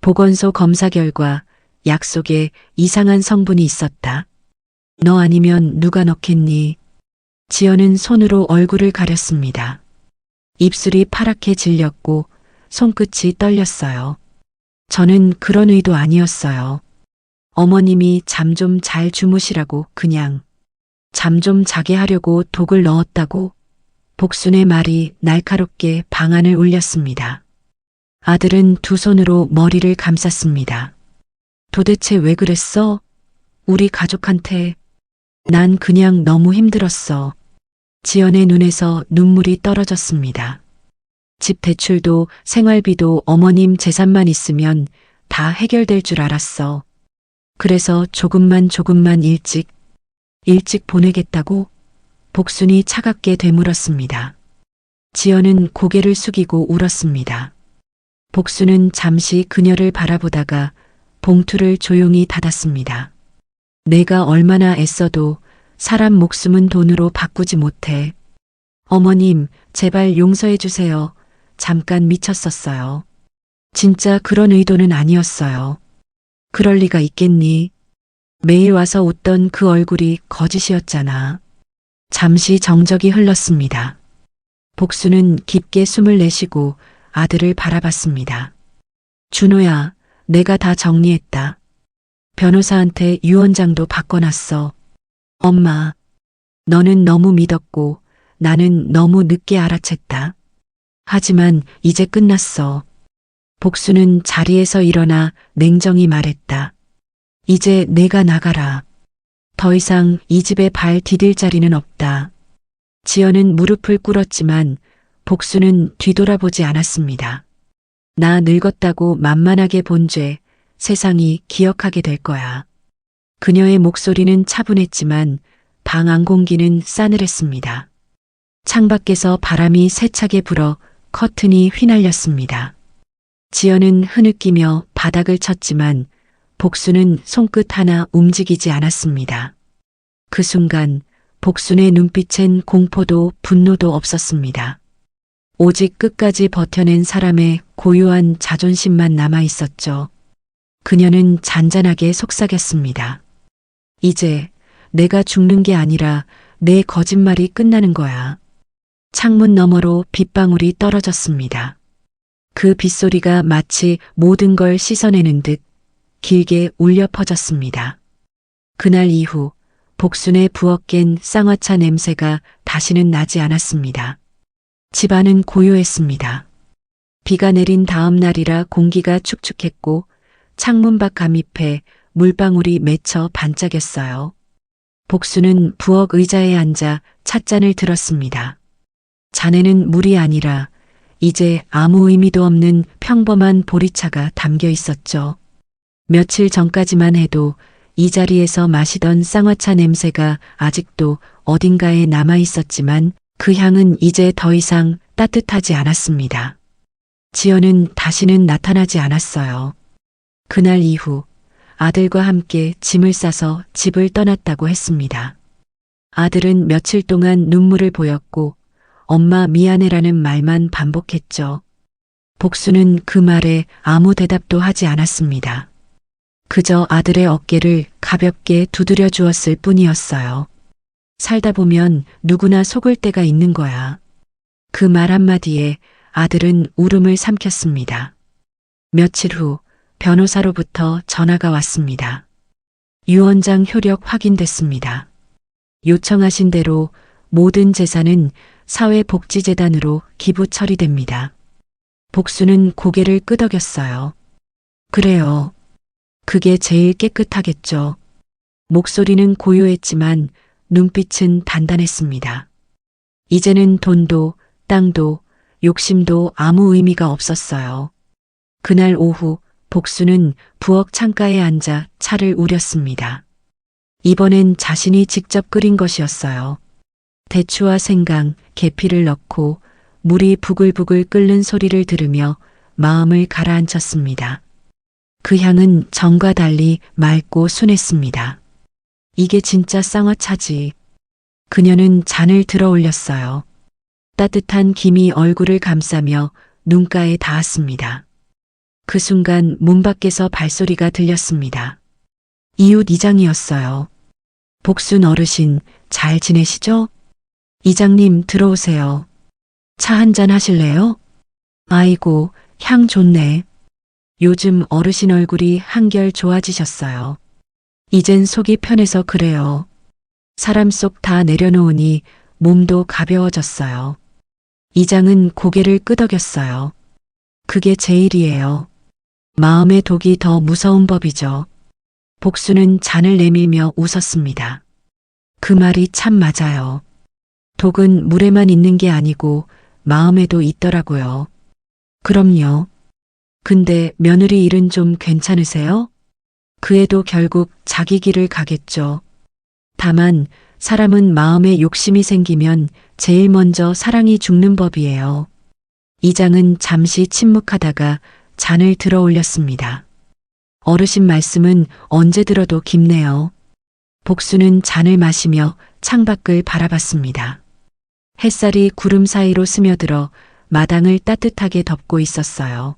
보건소 검사 결과 약 속에 이상한 성분이 있었다. 너 아니면 누가 넣겠니? 지연은 손으로 얼굴을 가렸습니다. 입술이 파랗게 질렸고 손끝이 떨렸어요. 저는 그런 의도 아니었어요. 어머님이 잠 좀 잘 주무시라고 그냥 잠 좀 자게 하려고 독을 넣었다고. 복순의 말이 날카롭게 방안을 울렸습니다. 아들은 두 손으로 머리를 감쌌습니다. 도대체 왜 그랬어? 우리 가족한테. 난 그냥 너무 힘들었어. 지연의 눈에서 눈물이 떨어졌습니다. 집 대출도 생활비도 어머님 재산만 있으면 다 해결될 줄 알았어. 그래서 조금만 일찍 보내겠다고. 복순이 차갑게 되물었습니다. 지연은 고개를 숙이고 울었습니다. 복순은 잠시 그녀를 바라보다가 봉투를 조용히 닫았습니다. 내가 얼마나 애써도 사람 목숨은 돈으로 바꾸지 못해. 어머님, 제발 용서해 주세요. 잠깐 미쳤었어요. 진짜 그런 의도는 아니었어요. 그럴 리가 있겠니? 매일 와서 웃던 그 얼굴이 거짓이었잖아. 잠시 정적이 흘렀습니다. 복수는 깊게 숨을 내쉬고 아들을 바라봤습니다. 준호야, 내가 다 정리했다. 변호사한테 유언장도 바꿔놨어. 엄마, 너는 너무 믿었고 나는 너무 늦게 알아챘다. 하지만 이제 끝났어. 복수는 자리에서 일어나 냉정히 말했다. 이제 내가 나가라. 더 이상 이 집에 발 디딜 자리는 없다. 지연은 무릎을 꿇었지만 복수는 뒤돌아보지 않았습니다. 나 늙었다고 만만하게 본 죄 세상이 기억하게 될 거야. 그녀의 목소리는 차분했지만 방 안 공기는 싸늘했습니다. 창밖에서 바람이 세차게 불어 커튼이 휘날렸습니다. 지연은 흐느끼며 바닥을 쳤지만 복수는 손끝 하나 움직이지 않았습니다. 그 순간 복순의 눈빛엔 공포도 분노도 없었습니다. 오직 끝까지 버텨낸 사람의 고유한 자존심만 남아 있었죠. 그녀는 잔잔하게 속삭였습니다. 이제 내가 죽는 게 아니라 내 거짓말이 끝나는 거야. 창문 너머로 빗방울이 떨어졌습니다. 그 빗소리가 마치 모든 걸 씻어내는 듯 길게 울려 퍼졌습니다. 그날 이후 복순의 부엌엔 쌍화차 냄새가 다시는 나지 않았습니다. 집안은 고요했습니다. 비가 내린 다음 날이라 공기가 축축했고 창문 밖 감잎에 물방울이 맺혀 반짝였어요. 복순은 부엌 의자에 앉아 찻잔을 들었습니다. 잔에는 물이 아니라 이제 아무 의미도 없는 평범한 보리차가 담겨 있었죠. 며칠 전까지만 해도 이 자리에서 마시던 쌍화차 냄새가 아직도 어딘가에 남아 있었지만 그 향은 이제 더 이상 따뜻하지 않았습니다. 지연은 다시는 나타나지 않았어요. 그날 이후 아들과 함께 짐을 싸서 집을 떠났다고 했습니다. 아들은 며칠 동안 눈물을 보였고 엄마 미안해라는 말만 반복했죠. 복수는 그 말에 아무 대답도 하지 않았습니다. 그저 아들의 어깨를 가볍게 두드려 주었을 뿐이었어요. 살다 보면 누구나 속을 때가 있는 거야. 그 말 한마디에 아들은 울음을 삼켰습니다. 며칠 후 변호사로부터 전화가 왔습니다. 유언장 효력 확인됐습니다. 요청하신 대로 모든 재산은 사회복지재단으로 기부 처리됩니다. 복수는 고개를 끄덕였어요. 그래요. 그게 제일 깨끗하겠죠. 목소리는 고요했지만 눈빛은 단단했습니다. 이제는 돈도 땅도 욕심도 아무 의미가 없었어요. 그날 오후 복수는 부엌 창가에 앉아 차를 우렸습니다. 이번엔 자신이 직접 끓인 것이었어요. 대추와 생강, 계피를 넣고 물이 부글부글 끓는 소리를 들으며 마음을 가라앉혔습니다. 그 향은 전과 달리 맑고 순했습니다. 이게 진짜 쌍화차지. 그녀는 잔을 들어 올렸어요. 따뜻한 김이 얼굴을 감싸며 눈가에 닿았습니다. 그 순간 문 밖에서 발소리가 들렸습니다. 이웃 이장이었어요. 복순 어르신, 잘 지내시죠? 이장님 들어오세요. 차 한잔 하실래요? 아이고, 향 좋네. 요즘 어르신 얼굴이 한결 좋아지셨어요. 이젠 속이 편해서 그래요. 사람 속 다 내려놓으니 몸도 가벼워졌어요. 이장은 고개를 끄덕였어요. 그게 제일이에요. 마음의 독이 더 무서운 법이죠. 복수는 잔을 내밀며 웃었습니다. 그 말이 참 맞아요. 독은 물에만 있는 게 아니고 마음에도 있더라고요. 그럼요. 근데 며느리 일은 좀 괜찮으세요? 그 애도 결국 자기 길을 가겠죠. 다만 사람은 마음에 욕심이 생기면 제일 먼저 사랑이 죽는 법이에요. 이장은 잠시 침묵하다가 잔을 들어 올렸습니다. 어르신 말씀은 언제 들어도 깊네요. 복수는 잔을 마시며 창밖을 바라봤습니다. 햇살이 구름 사이로 스며들어 마당을 따뜻하게 덮고 있었어요.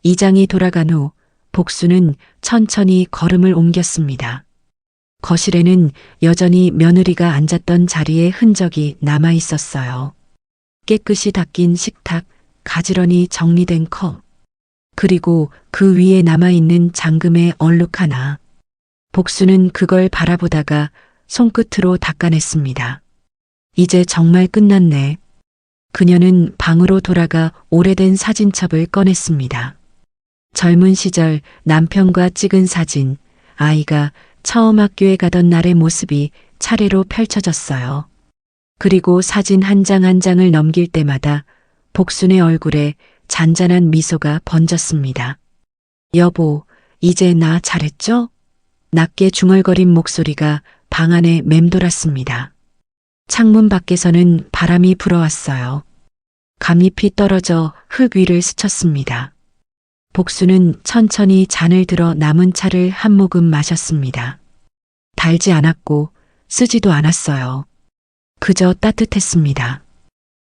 이장이 돌아간 후 복수는 천천히 걸음을 옮겼습니다. 거실에는 여전히 며느리가 앉았던 자리에 흔적이 남아 있었어요. 깨끗이 닦인 식탁, 가지런히 정리된 컵, 그리고 그 위에 남아있는 잠금의 얼룩 하나. 복수는 그걸 바라보다가 손끝으로 닦아냈습니다. 이제 정말 끝났네. 그녀는 방으로 돌아가 오래된 사진첩을 꺼냈습니다. 젊은 시절 남편과 찍은 사진, 아이가 처음 학교에 가던 날의 모습이 차례로 펼쳐졌어요. 그리고 사진 한 장 한 장을 넘길 때마다 복순의 얼굴에 잔잔한 미소가 번졌습니다. 여보, 이제 나 잘했죠? 낮게 중얼거린 목소리가 방 안에 맴돌았습니다. 창문 밖에서는 바람이 불어왔어요. 감잎이 떨어져 흙 위를 스쳤습니다. 복수는 천천히 잔을 들어 남은 차를 한 모금 마셨습니다. 달지 않았고 쓰지도 않았어요. 그저 따뜻했습니다.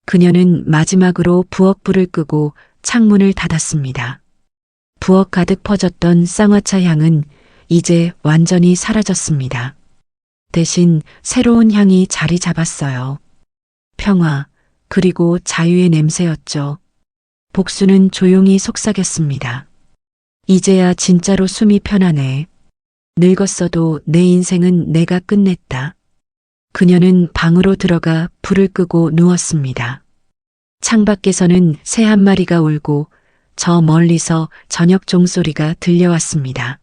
그녀는 마지막으로 부엌불을 끄고 창문을 닫았습니다. 부엌 가득 퍼졌던 쌍화차 향은 이제 완전히 사라졌습니다. 대신 새로운 향이 자리 잡았어요. 평화, 그리고 자유의 냄새였죠. 복수는 조용히 속삭였습니다. 이제야 진짜로 숨이 편하네. 늙었어도 내 인생은 내가 끝냈다. 그녀는 방으로 들어가 불을 끄고 누웠습니다. 창밖에서는 새 한 마리가 울고 저 멀리서 저녁 종소리가 들려왔습니다.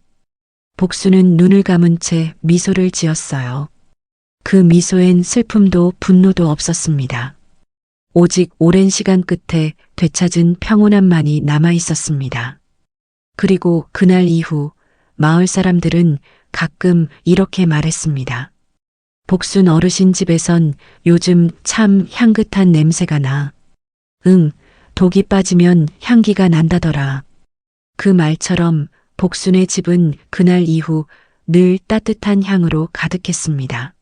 복수는 눈을 감은 채 미소를 지었어요. 그 미소엔 슬픔도 분노도 없었습니다. 오직 오랜 시간 끝에 되찾은 평온함만이 남아 있었습니다. 그리고 그날 이후 마을 사람들은 가끔 이렇게 말했습니다. 복순 어르신 집에선 요즘 참 향긋한 냄새가 나. 응, 독이 빠지면 향기가 난다더라. 그 말처럼 복순의 집은 그날 이후 늘 따뜻한 향으로 가득했습니다.